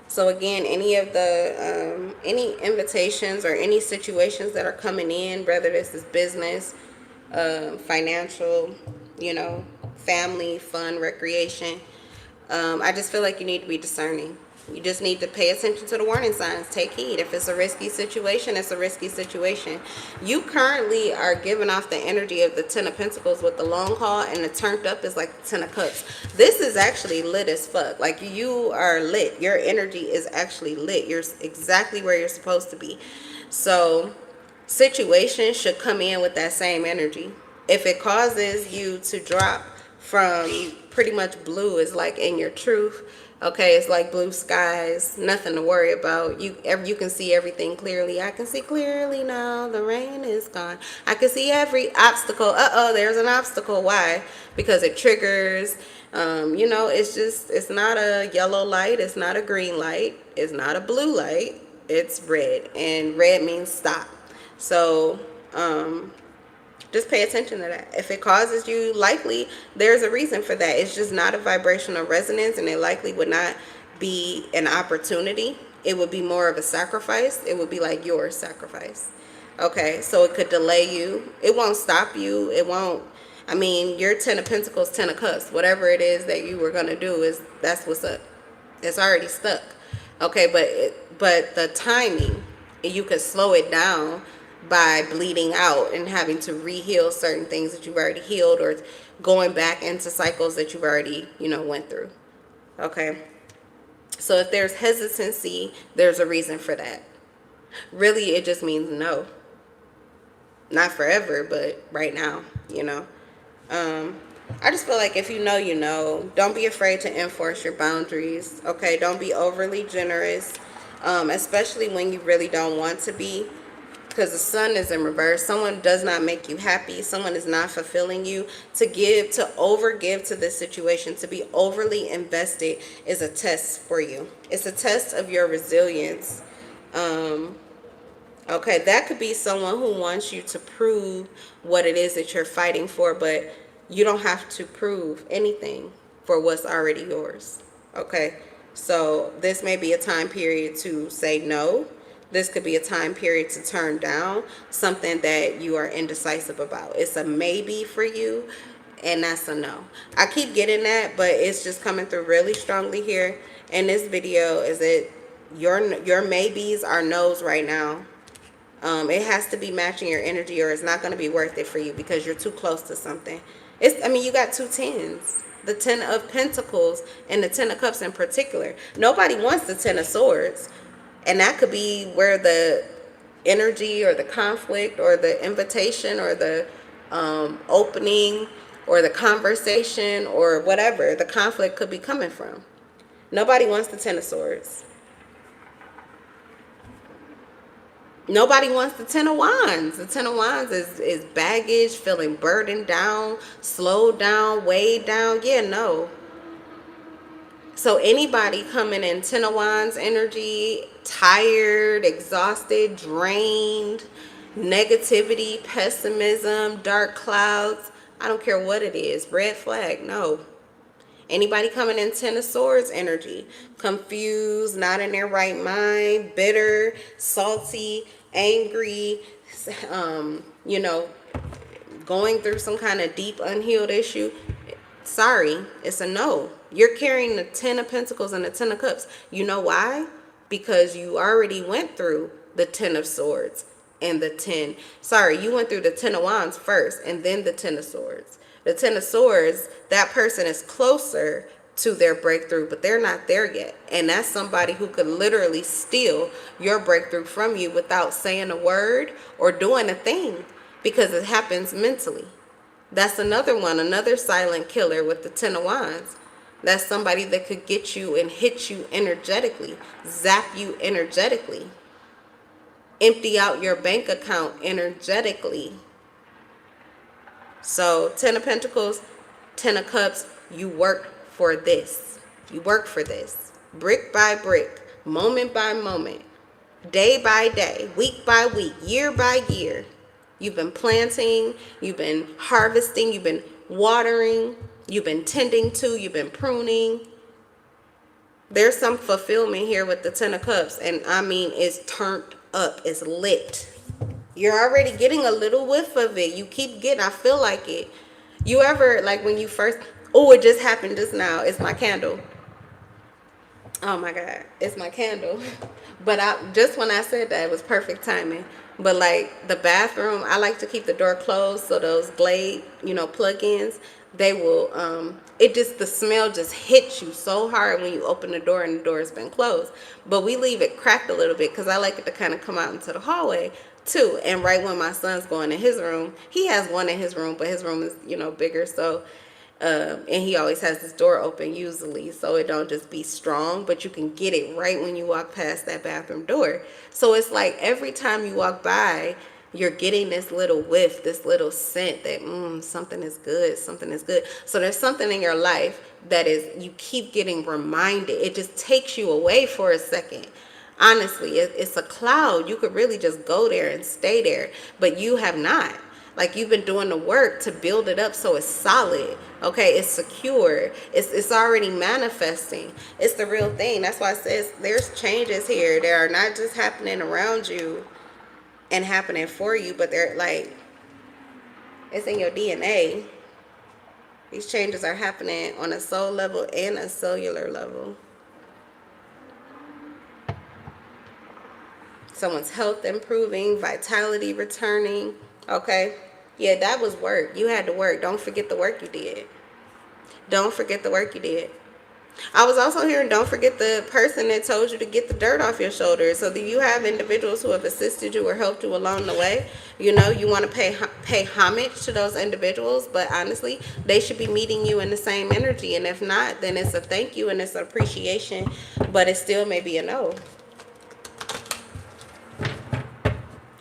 So again, any of the any invitations or any situations that are coming in, whether this is business, financial, you know, family, fun, recreation, I just feel like you need to be discerning. You just need to pay attention to the warning signs. Take heed. If it's a risky situation, it's a risky situation. You currently are giving off the energy of the Ten of Pentacles with the long haul, and the turned up is like the Ten of Cups. This is actually lit as fuck. Like, you are lit. Your energy is actually lit. You're exactly where you're supposed to be. So situations should come in with that same energy. If it causes you to drop from pretty much blue is like in your truth, okay, it's like blue skies, nothing to worry about. You can see everything clearly. I can see clearly now. The rain is gone. I can see every obstacle. There's an obstacle. Why? Because it triggers. You know, it's not a yellow light. It's not a green light. It's not a blue light. It's red, and red means stop. So, just pay attention to that. If it causes you, likely there's a reason for that. It's just not a vibrational resonance, and it likely would not be an opportunity. It would be more of a sacrifice. It would be like your sacrifice. Okay, so it could delay you. It won't stop you. It won't. I mean, your Ten of Pentacles, Ten of Cups, whatever it is that you were going to do, that's what's up. It's already stuck. Okay, but the timing, you could slow it down by bleeding out and having to re-heal certain things that you've already healed, or going back into cycles that you've already, went through. Okay. So if there's hesitancy, there's a reason for that. Really, it just means no. Not forever, but right now, you know. Um, I just feel like if you know, you know. Don't be afraid to enforce your boundaries, okay? Don't be overly generous, especially when you really don't want to be, because the sun is in reverse. Someone does not make you happy. Someone is not fulfilling you. To give, to overgive to this situation, to be overly invested is a test for you. It's a test of your resilience. Okay, that could be someone who wants you to prove what it is that you're fighting for, but you don't have to prove anything for what's already yours. Okay, so this may be a time period to say no. This could be a time period to turn down something that you are indecisive about. It's a maybe for you, and that's a no. I keep getting that, but it's just coming through really strongly here in this video. Is it your maybes are no's right now? It has to be matching your energy, or it's not going to be worth it for you because you're too close to something. I mean, you got two tens, the 10 of Pentacles and the 10 of Cups in particular. Nobody wants the 10 of Swords, and that could be where the energy or the conflict or the invitation or the opening or the conversation or whatever the conflict could be coming from. Nobody wants the 10 of Swords. Nobody wants the 10 of Wands. The 10 of Wands is baggage, feeling burdened down, slowed down, weighed down. Yeah, no. So anybody coming in 10 of Wands energy, tired, exhausted, drained, negativity, pessimism, dark clouds, I don't care what it is, red flag, no. Anybody coming in 10 of Swords energy, confused, not in their right mind, bitter, salty, angry, you know, going through some kind of deep unhealed issue, sorry, it's a no. You're carrying the 10 of Pentacles and the 10 of Cups. You know why? Because you already went through the 10 of Swords and the 10. Sorry, you went through the 10 of Wands first and then the 10 of Swords. The 10 of Swords, that person is closer to their breakthrough, but they're not there yet. And that's somebody who could literally steal your breakthrough from you without saying a word or doing a thing, because it happens mentally. That's another one, another silent killer with the 10 of Wands. That's somebody that could get you and hit you energetically, zap you energetically, empty out your bank account energetically. So 10 of Pentacles, 10 of Cups, you work for this. You work for this. Brick by brick, moment by moment, day by day, week by week, year by year. You've been planting, you've been harvesting, you've been watering, you've been tending to, you've been pruning. There's some fulfillment here with the 10 of Cups, and I mean, it's turned up, it's lit. You're already getting a little whiff of it. You keep getting, I feel like it. You ever, like when you first, oh, it just happened just now. It's my candle. Oh my God, it's my candle. But just when I said that, it was perfect timing. But like the bathroom, I like to keep the door closed, so those Glade, plug-ins, they will, the smell just hits you so hard when you open the door and the door has been closed. But we leave it cracked a little bit because I like it to kind of come out into the hallway too. And right when my son's going in his room, he has one in his room, but his room is, bigger. So, and he always has his door open usually, so it don't just be strong, but you can get it right when you walk past that bathroom door. So it's like every time you walk by, you're getting this little whiff, this little scent that something is good, something is good. So there's something in your life that is, you keep getting reminded. It just takes you away for a second. Honestly, it's a cloud. You could really just go there and stay there, but you have not. Like, you've been doing the work to build it up so it's solid, okay? It's secure. It's already manifesting. It's the real thing. That's why it says there's changes here. They are not just happening around you and happening for you, but they're like, it's in your DNA. These changes are happening on a soul level and a cellular level. Someone's health improving, vitality returning. Okay, yeah, that was work. You had to work. Don't forget the work you did. Don't forget the work you did. I was also hearing, don't forget the person that told you to get the dirt off your shoulders. So do you have individuals who have assisted you or helped you along the way? You know, you want to pay homage to those individuals, but honestly, they should be meeting you in the same energy. And if not, then it's a thank you and it's an appreciation, but it still may be a no.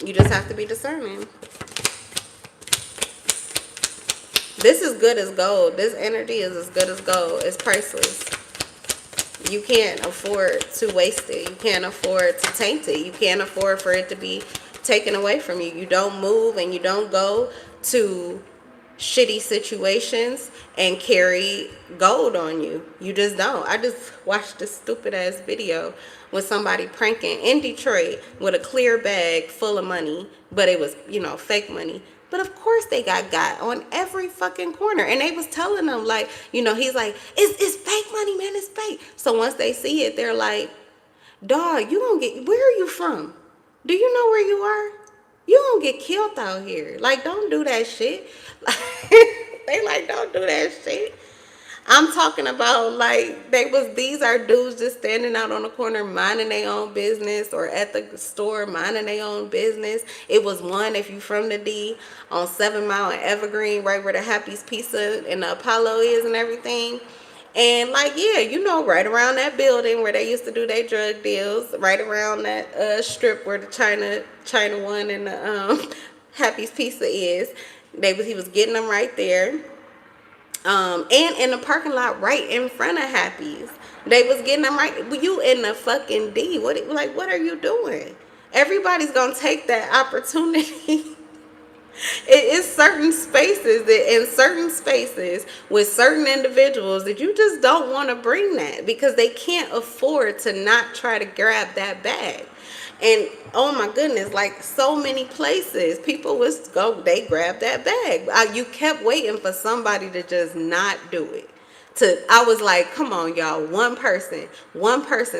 You just have to be discerning. This is good as gold. This energy is as good as gold. It's priceless. You can't afford to waste it. You can't afford to taint it. You can't afford for it to be taken away from you. You don't move and you don't go to shitty situations and carry gold on you. You just don't. I just watched this stupid ass video with somebody pranking in Detroit with a clear bag full of money, but it was, you know, fake money. But of course they got on every fucking corner. And they was telling them, like, you know, he's like, it's fake money, man, it's fake. So once they see it, they're like, dog, you gonna get, where are you from? Do you know where you are? You gonna get killed out here. Like, don't do that shit. They like, don't do that shit. I'm talking about, like, these are dudes just standing out on the corner minding their own business, or at the store minding their own business. It was one, if you from the D, on 7 Mile and Evergreen, right where the Happy's Pizza and the Apollo is and everything. And like, yeah, you know, right around that building where they used to do their drug deals, right around that strip where the China One and the Happy's Pizza is. He was getting them right there. And in the parking lot right in front of Happy's. They was getting them right. You in the fucking D. What are you doing? Everybody's gonna take that opportunity. It is certain spaces in certain spaces with certain individuals that you just don't want to bring that, because they can't afford to not try to grab that bag. And oh my goodness, like so many places, people they grab that bag. You kept waiting for somebody to just not do it. I was like, come on, y'all, one person,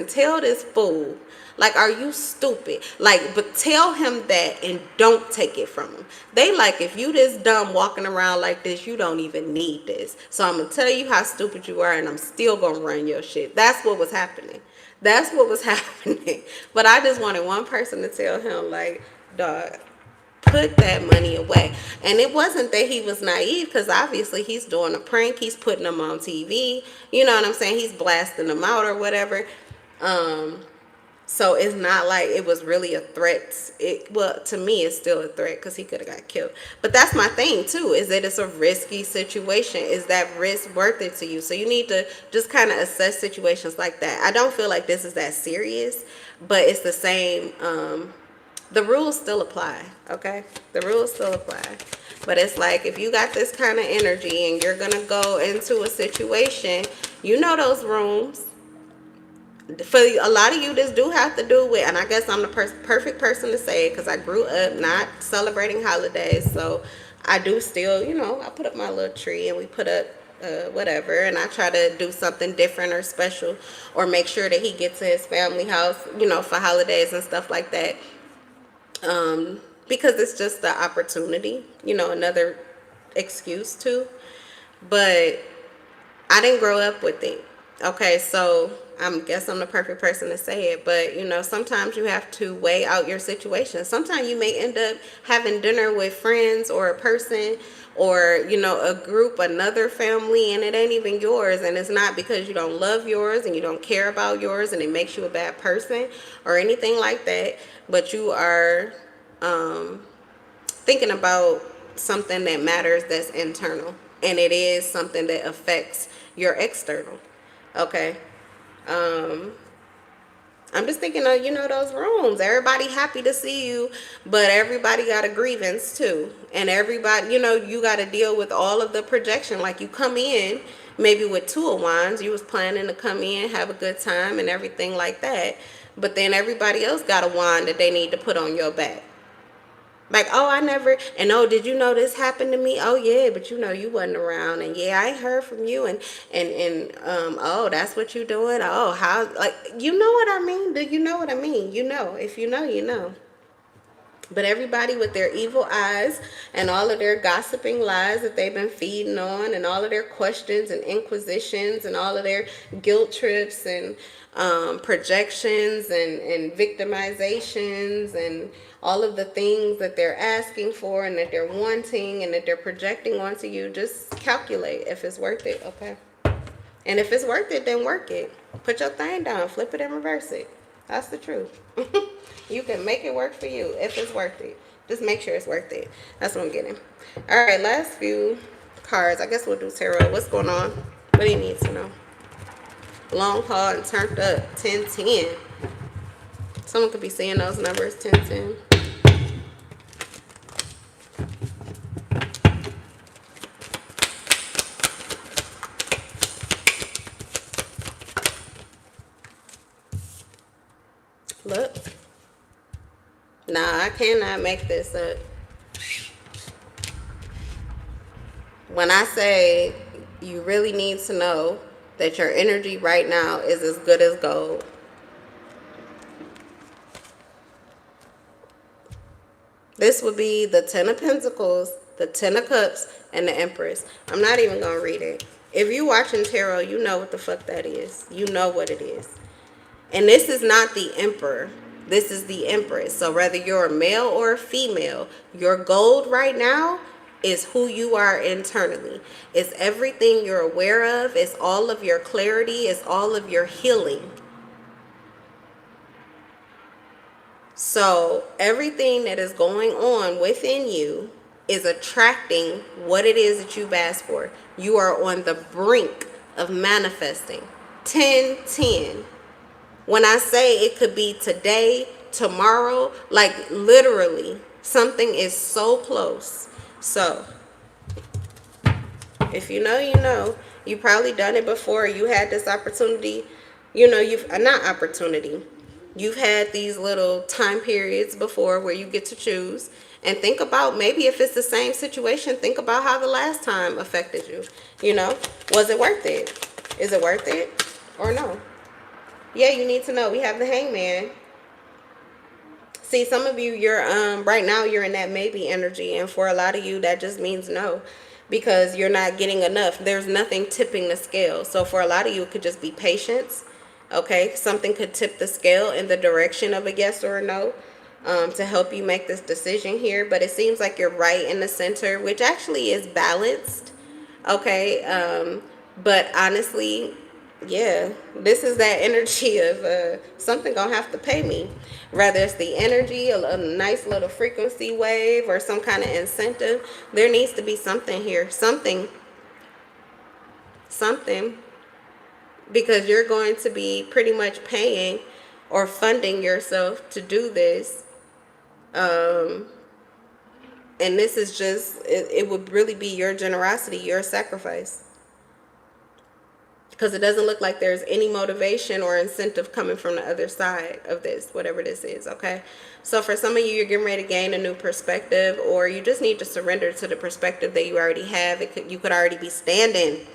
tell this fool, like, are you stupid? Like, but tell him that and don't take it from him. They like, if you this dumb walking around like this, you don't even need this. So I'm gonna tell you how stupid you are, and I'm still gonna run your shit. That's what was happening. That's what was happening. But I just wanted one person to tell him, like, dog, put that money away. And it wasn't that he was naive, because obviously he's doing a prank. He's putting them on TV. You know what I'm saying? He's blasting them out or whatever. So it's not like it was really a threat. Well, to me, it's still a threat because he could have got killed. But that's my thing, too, is that it's a risky situation. Is that risk worth it to you? So you need to just kind of assess situations like that. I don't feel like this is that serious, but it's the same. The rules still apply, okay? The rules still apply. But it's like, if you got this kind of energy and you're going to go into a situation, you know those rooms. For a lot of you, this do have to do with, and I guess I'm the perfect person to say it, because I grew up not celebrating holidays. So I do still, you know, I put up my little tree and we put up whatever, and I try to do something different or special, or make sure that he gets to his family house, you know, for holidays and stuff like that. Because it's just the opportunity, you know, another excuse too. But I didn't grow up with it. Okay, so I guess I'm the perfect person to say it. But, you know, sometimes you have to weigh out your situation. Sometimes you may end up having dinner with friends or a person, or, you know, a group, another family, and it ain't even yours. And it's not because you don't love yours and you don't care about yours and it makes you a bad person or anything like that. But you are thinking about something that matters, that's internal. And it is something that affects your external. Okay. I'm just thinking of, you know, those rooms. Everybody happy to see you, but everybody got a grievance too. And everybody, you know, you got to deal with all of the projection. Like, you come in maybe with 2 of wands. You was planning to come in, have a good time and everything like that. But then everybody else got a wand that they need to put on your back. Like, oh, I never, and oh, did you know this happened to me? Oh, yeah, but you know, you wasn't around, and yeah, I ain't heard from you, and oh, that's what you doing? Oh, how, like, you know what I mean? Do you know what I mean? You know, if you know, you know. But everybody with their evil eyes and all of their gossiping lies that they've been feeding on, and all of their questions and inquisitions and all of their guilt trips and projections and victimizations and all of the things that they're asking for and that they're wanting and that they're projecting onto you, just calculate if it's worth it, okay? And if it's worth it, then work it. Put your thing down, flip it and reverse it. That's the truth. You can make it work for you if it's worth it. Just make sure it's worth it. That's what I'm getting. All right, last few cards. I guess we'll do tarot. What's going on? What do you need to know? Long haul and turned up. 1010. Someone could be seeing those numbers. 1010. Look. Nah, I cannot make this up. When I say you really need to know that your energy right now is as good as gold. This would be the 10 of Pentacles, the 10 of Cups, and the Empress. I'm not even going to read it. If you're watching tarot, you know what the fuck that is. You know what it is. And this is not the Emperor. This is the Empress. So whether you're a male or a female, your gold right now is who you are internally. It's everything you're aware of. It's all of your clarity. It's all of your healing. So everything that is going on within you is attracting what it is that you've asked for. You are on the brink of manifesting. 10-10. When I say it could be today, tomorrow, like literally, something is so close. So, if you know, you know. You've probably done it before. You had this opportunity. You know, not opportunity. You've had these little time periods before where you get to choose. And think about, maybe if it's the same situation, think about how the last time affected you. You know, was it worth it? Is it worth it or no? Yeah, you need to know. We have the Hangman. See, some of you, you're right now you're in that maybe energy, and for a lot of you that just means no, because you're not getting enough. There's nothing tipping the scale. So for a lot of you, it could just be patience. Okay, something could tip the scale in the direction of a yes or a no, to help you make this decision here. But it seems like you're right in the center, which actually is balanced. Okay, but honestly, yeah, this is that energy of something gonna have to pay me. Whether it's the energy, a nice little frequency wave, or some kind of incentive, there needs to be something here. Something. Because you're going to be pretty much paying or funding yourself to do this. And this is just, it would really be your generosity, your sacrifice. Because it doesn't look like there's any motivation or incentive coming from the other side of this, whatever this is, okay? So for some of you, you're getting ready to gain a new perspective, or you just need to surrender to the perspective that you already have. You could already be standing.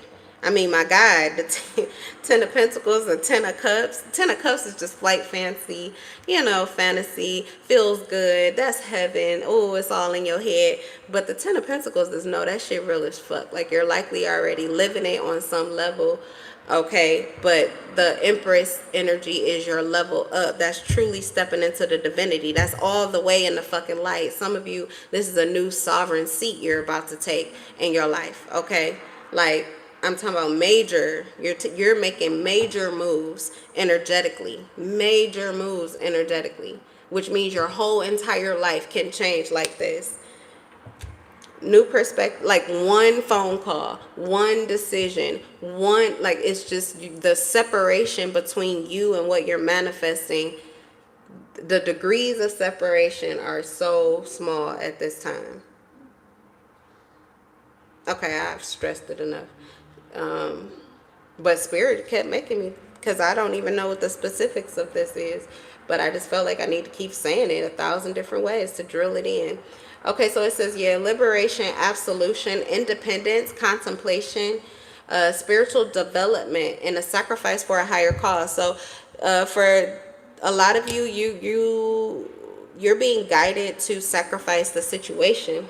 I mean, my God, the 10 of Pentacles and 10 of Cups. 10 of Cups is just flight fancy, you know, fantasy, feels good, that's heaven, oh, it's all in your head. But the 10 of Pentacles is no, that shit real as fuck. Like, you're likely already living it on some level, okay? But the Empress energy is your level up. That's truly stepping into the divinity. That's all the way in the fucking light. Some of you, this is a new sovereign seat you're about to take in your life, okay? Like, I'm talking about major. You're making major moves energetically. Major moves energetically. Which means your whole entire life can change like this. New perspective, like one phone call, one decision, like it's just the separation between you and what you're manifesting. The degrees of separation are so small at this time. Okay, I've stressed it enough. But Spirit kept making me, because I don't even know what the specifics of this is, but I just felt like I need to keep saying it 1,000 different ways to drill it in. Okay, so it says, yeah, liberation, absolution, independence, contemplation, spiritual development, and a sacrifice for a higher cause. So for a lot of you, you're being guided to sacrifice the situation,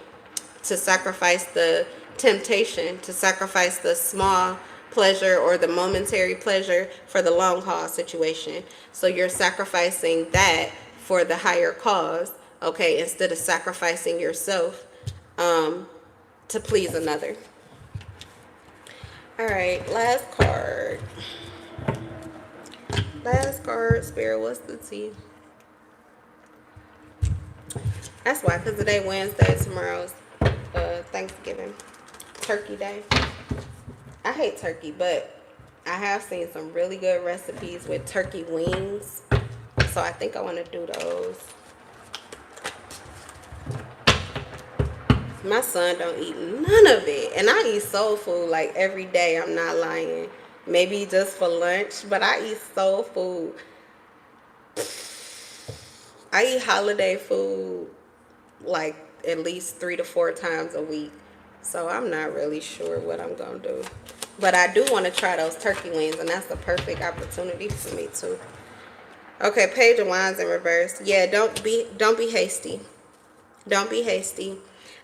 to sacrifice the temptation, to sacrifice the small pleasure or the momentary pleasure for the long haul situation. So you're sacrificing that for the higher cause, okay, instead of sacrificing yourself to please another. All right, last card. Last card, Spirit, what's the tea? That's why, because today Wednesday, tomorrow's Thanksgiving, Turkey Day. I hate turkey, but I have seen some really good recipes with turkey wings, so I think I want to do those. My son don't eat none of it, and I eat soul food like every day. I'm not lying. Maybe just for lunch, but I eat soul food. I eat holiday food like at least 3 to 4 times a week. So I'm not really sure what I'm going to do. But I do want to try those turkey wings, and that's the perfect opportunity for me too. Okay, Page of Wands in reverse. Yeah, don't be hasty. Don't be hasty.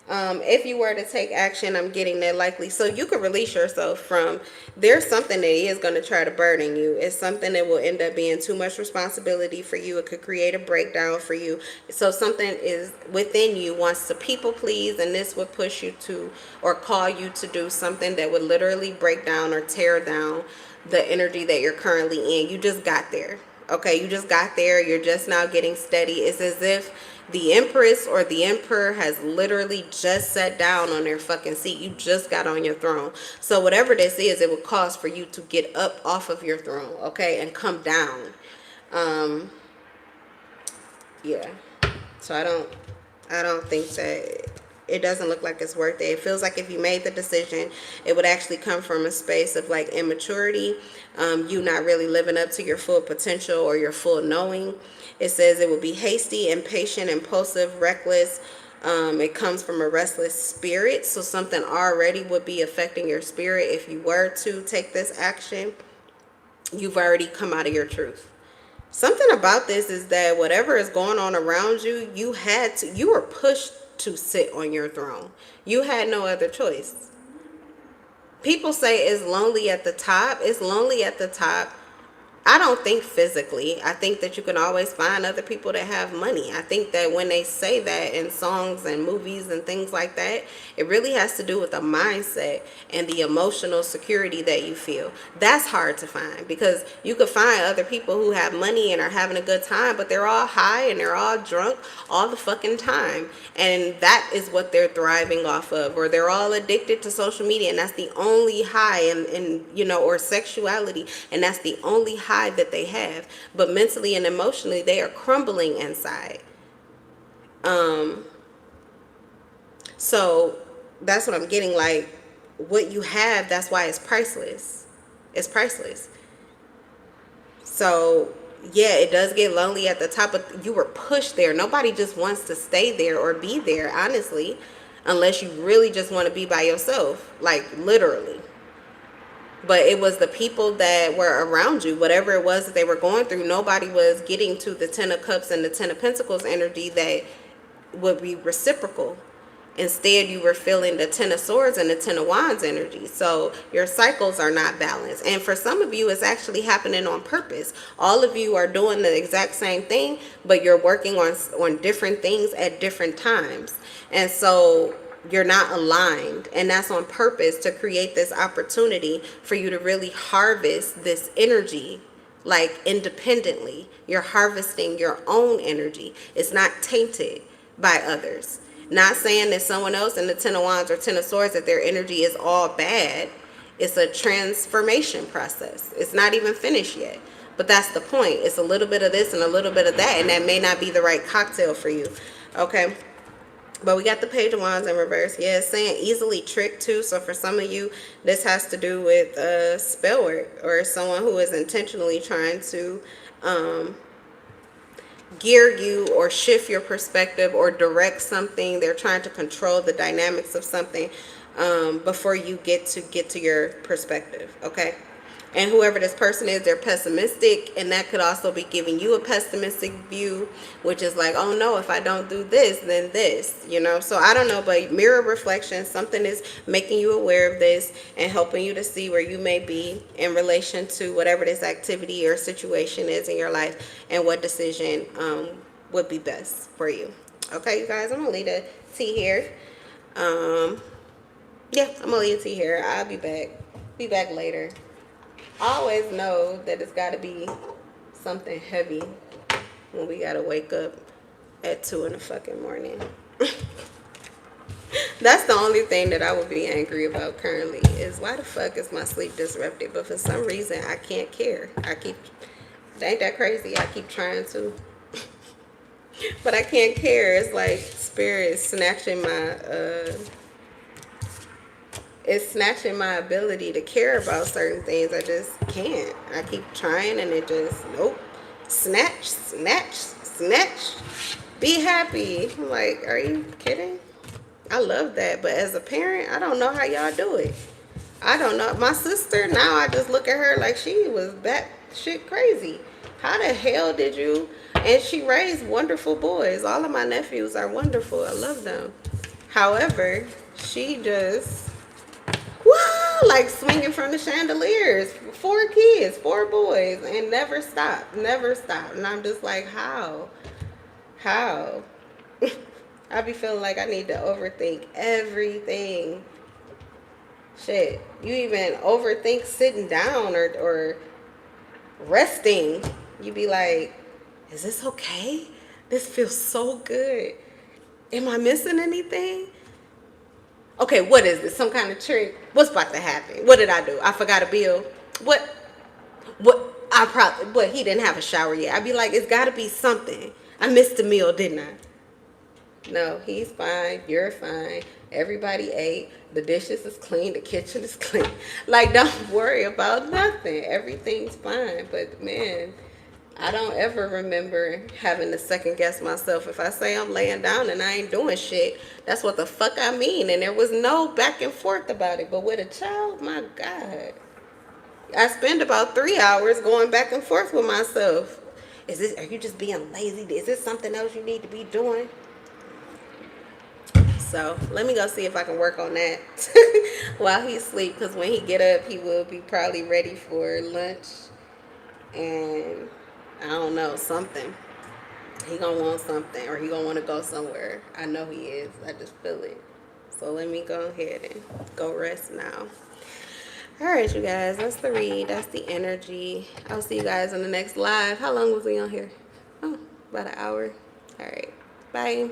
If you were to take action, I'm getting that likely. So you could release yourself from, there's something that is going to try to burden you. It's something that will end up being too much responsibility for you. It could create a breakdown for you. So something is within you wants to people please, and this would push you to, or call you to do something that would literally break down or tear down the energy that you're currently in. You just got there. Okay, you just got there. You're just now getting steady. It's as if the Empress or the Emperor has literally just sat down on their fucking seat. You just got on your throne. So whatever this is, it would cause for you to get up off of your throne, okay, and come down. Yeah. So I don't think that, it doesn't look like it's worth it. It feels like if you made the decision, it would actually come from a space of like immaturity, you not really living up to your full potential or your full knowing. It says it will be hasty, impatient, impulsive, reckless. It comes from a restless spirit. So something already would be affecting your spirit if you were to take this action. You've already come out of your truth. Something about this is that whatever is going on around you, you were pushed to sit on your throne. You had no other choice. People say it's lonely at the top. It's lonely at the top. I don't think physically. I think that you can always find other people that have money. I think that when they say that in songs and movies and things like that, it really has to do with the mindset and the emotional security that you feel. That's hard to find, because you could find other people who have money and are having a good time, but they're all high and they're all drunk all the fucking time. And that is what they're thriving off of. Or they're all addicted to social media, and that's the only high, and you know, or sexuality, and that's the only high that they have. But mentally and emotionally, they are crumbling inside. So that's what I'm getting. Like, what you have, that's why it's priceless. It's priceless. So yeah, it does get lonely at the top, but you were pushed there. Nobody just wants to stay there or be there, honestly, unless you really just want to be by yourself, like literally. But it was the people that were around you, whatever it was that they were going through. Nobody was getting to the 10 of Cups and the 10 of Pentacles energy that would be reciprocal. Instead, you were feeling the 10 of Swords and the 10 of Wands energy. So your cycles are not balanced. And for some of you, it's actually happening on purpose. All of you are doing the exact same thing, but you're working on different things at different times. And so you're not aligned, and that's on purpose to create this opportunity for you to really harvest this energy, like independently. You're harvesting your own energy. It's not tainted by others. Not saying that someone else in the 10 of Wands or 10 of Swords, that their energy is all bad. It's a transformation process. It's not even finished yet, but that's the point. It's a little bit of this and a little bit of that, and that may not be the right cocktail for you. Okay. But we got the Page of Wands in reverse. Yeah, it's saying easily tricked too. So for some of you, this has to do with spell work, or someone who is intentionally trying to gear you or shift your perspective or direct something. They're trying to control the dynamics of something before you get to your perspective. Okay. And whoever this person is, they're pessimistic, and that could also be giving you a pessimistic view, which is like, oh no, if I don't do this, then this, you know. So I don't know, but mirror reflection, something is making you aware of this and helping you to see where you may be in relation to whatever this activity or situation is in your life, and what decision would be best for you. Okay, you guys, I'm gonna leave the tea here. Yeah, I'm gonna leave the tea here. I'll be back later. I always know that it's got to be something heavy when we got to wake up at 2 in the fucking morning. That's the only thing that I would be angry about currently, is why the fuck is my sleep disrupted? But for some reason, I can't care. Ain't that crazy? I keep trying to. But I can't care. It's like spirit is snatching my ability to care about certain things. I just can't. I keep trying and it just, nope. Snatch. Be happy. I'm like, are you kidding? I love that. But as a parent, I don't know how y'all do it. I don't know. My sister, now I just look at her like she was bat shit crazy. How the hell did you? And she raised wonderful boys. All of my nephews are wonderful. I love them. However, she just, wow, like swinging from the chandeliers. 4 kids, 4 boys, and never stop. And I'm just like, how? I be feeling like I need to overthink everything. Shit, you even overthink sitting down or resting. You be like, is this okay? This feels so good. Am I missing anything? Okay, what is this? Some kind of trick? What's about to happen? What did I do? I forgot a bill. What? He didn't have a shower yet. I'd be like, it's got to be something. I missed the meal, didn't I? No, he's fine. You're fine. Everybody ate. The dishes is clean. The kitchen is clean. Like, don't worry about nothing. Everything's fine. But, man, I don't ever remember having to second guess myself. If I say I'm laying down and I ain't doing shit, that's what the fuck I mean. And there was no back and forth about it. But with a child, my God. I spend about 3 hours going back and forth with myself. Are you just being lazy? Is this something else you need to be doing? So let me go see if I can work on that while he's asleep. Because when he get up, he will be probably ready for lunch. And I don't know, something. He gonna want something, or he gonna want to go somewhere. I know he is. I just feel it. So let me go ahead and go rest now. All right, you guys. That's the read. That's the energy. I'll see you guys in the next live. How long was we on here? Oh, about an hour. All right. Bye.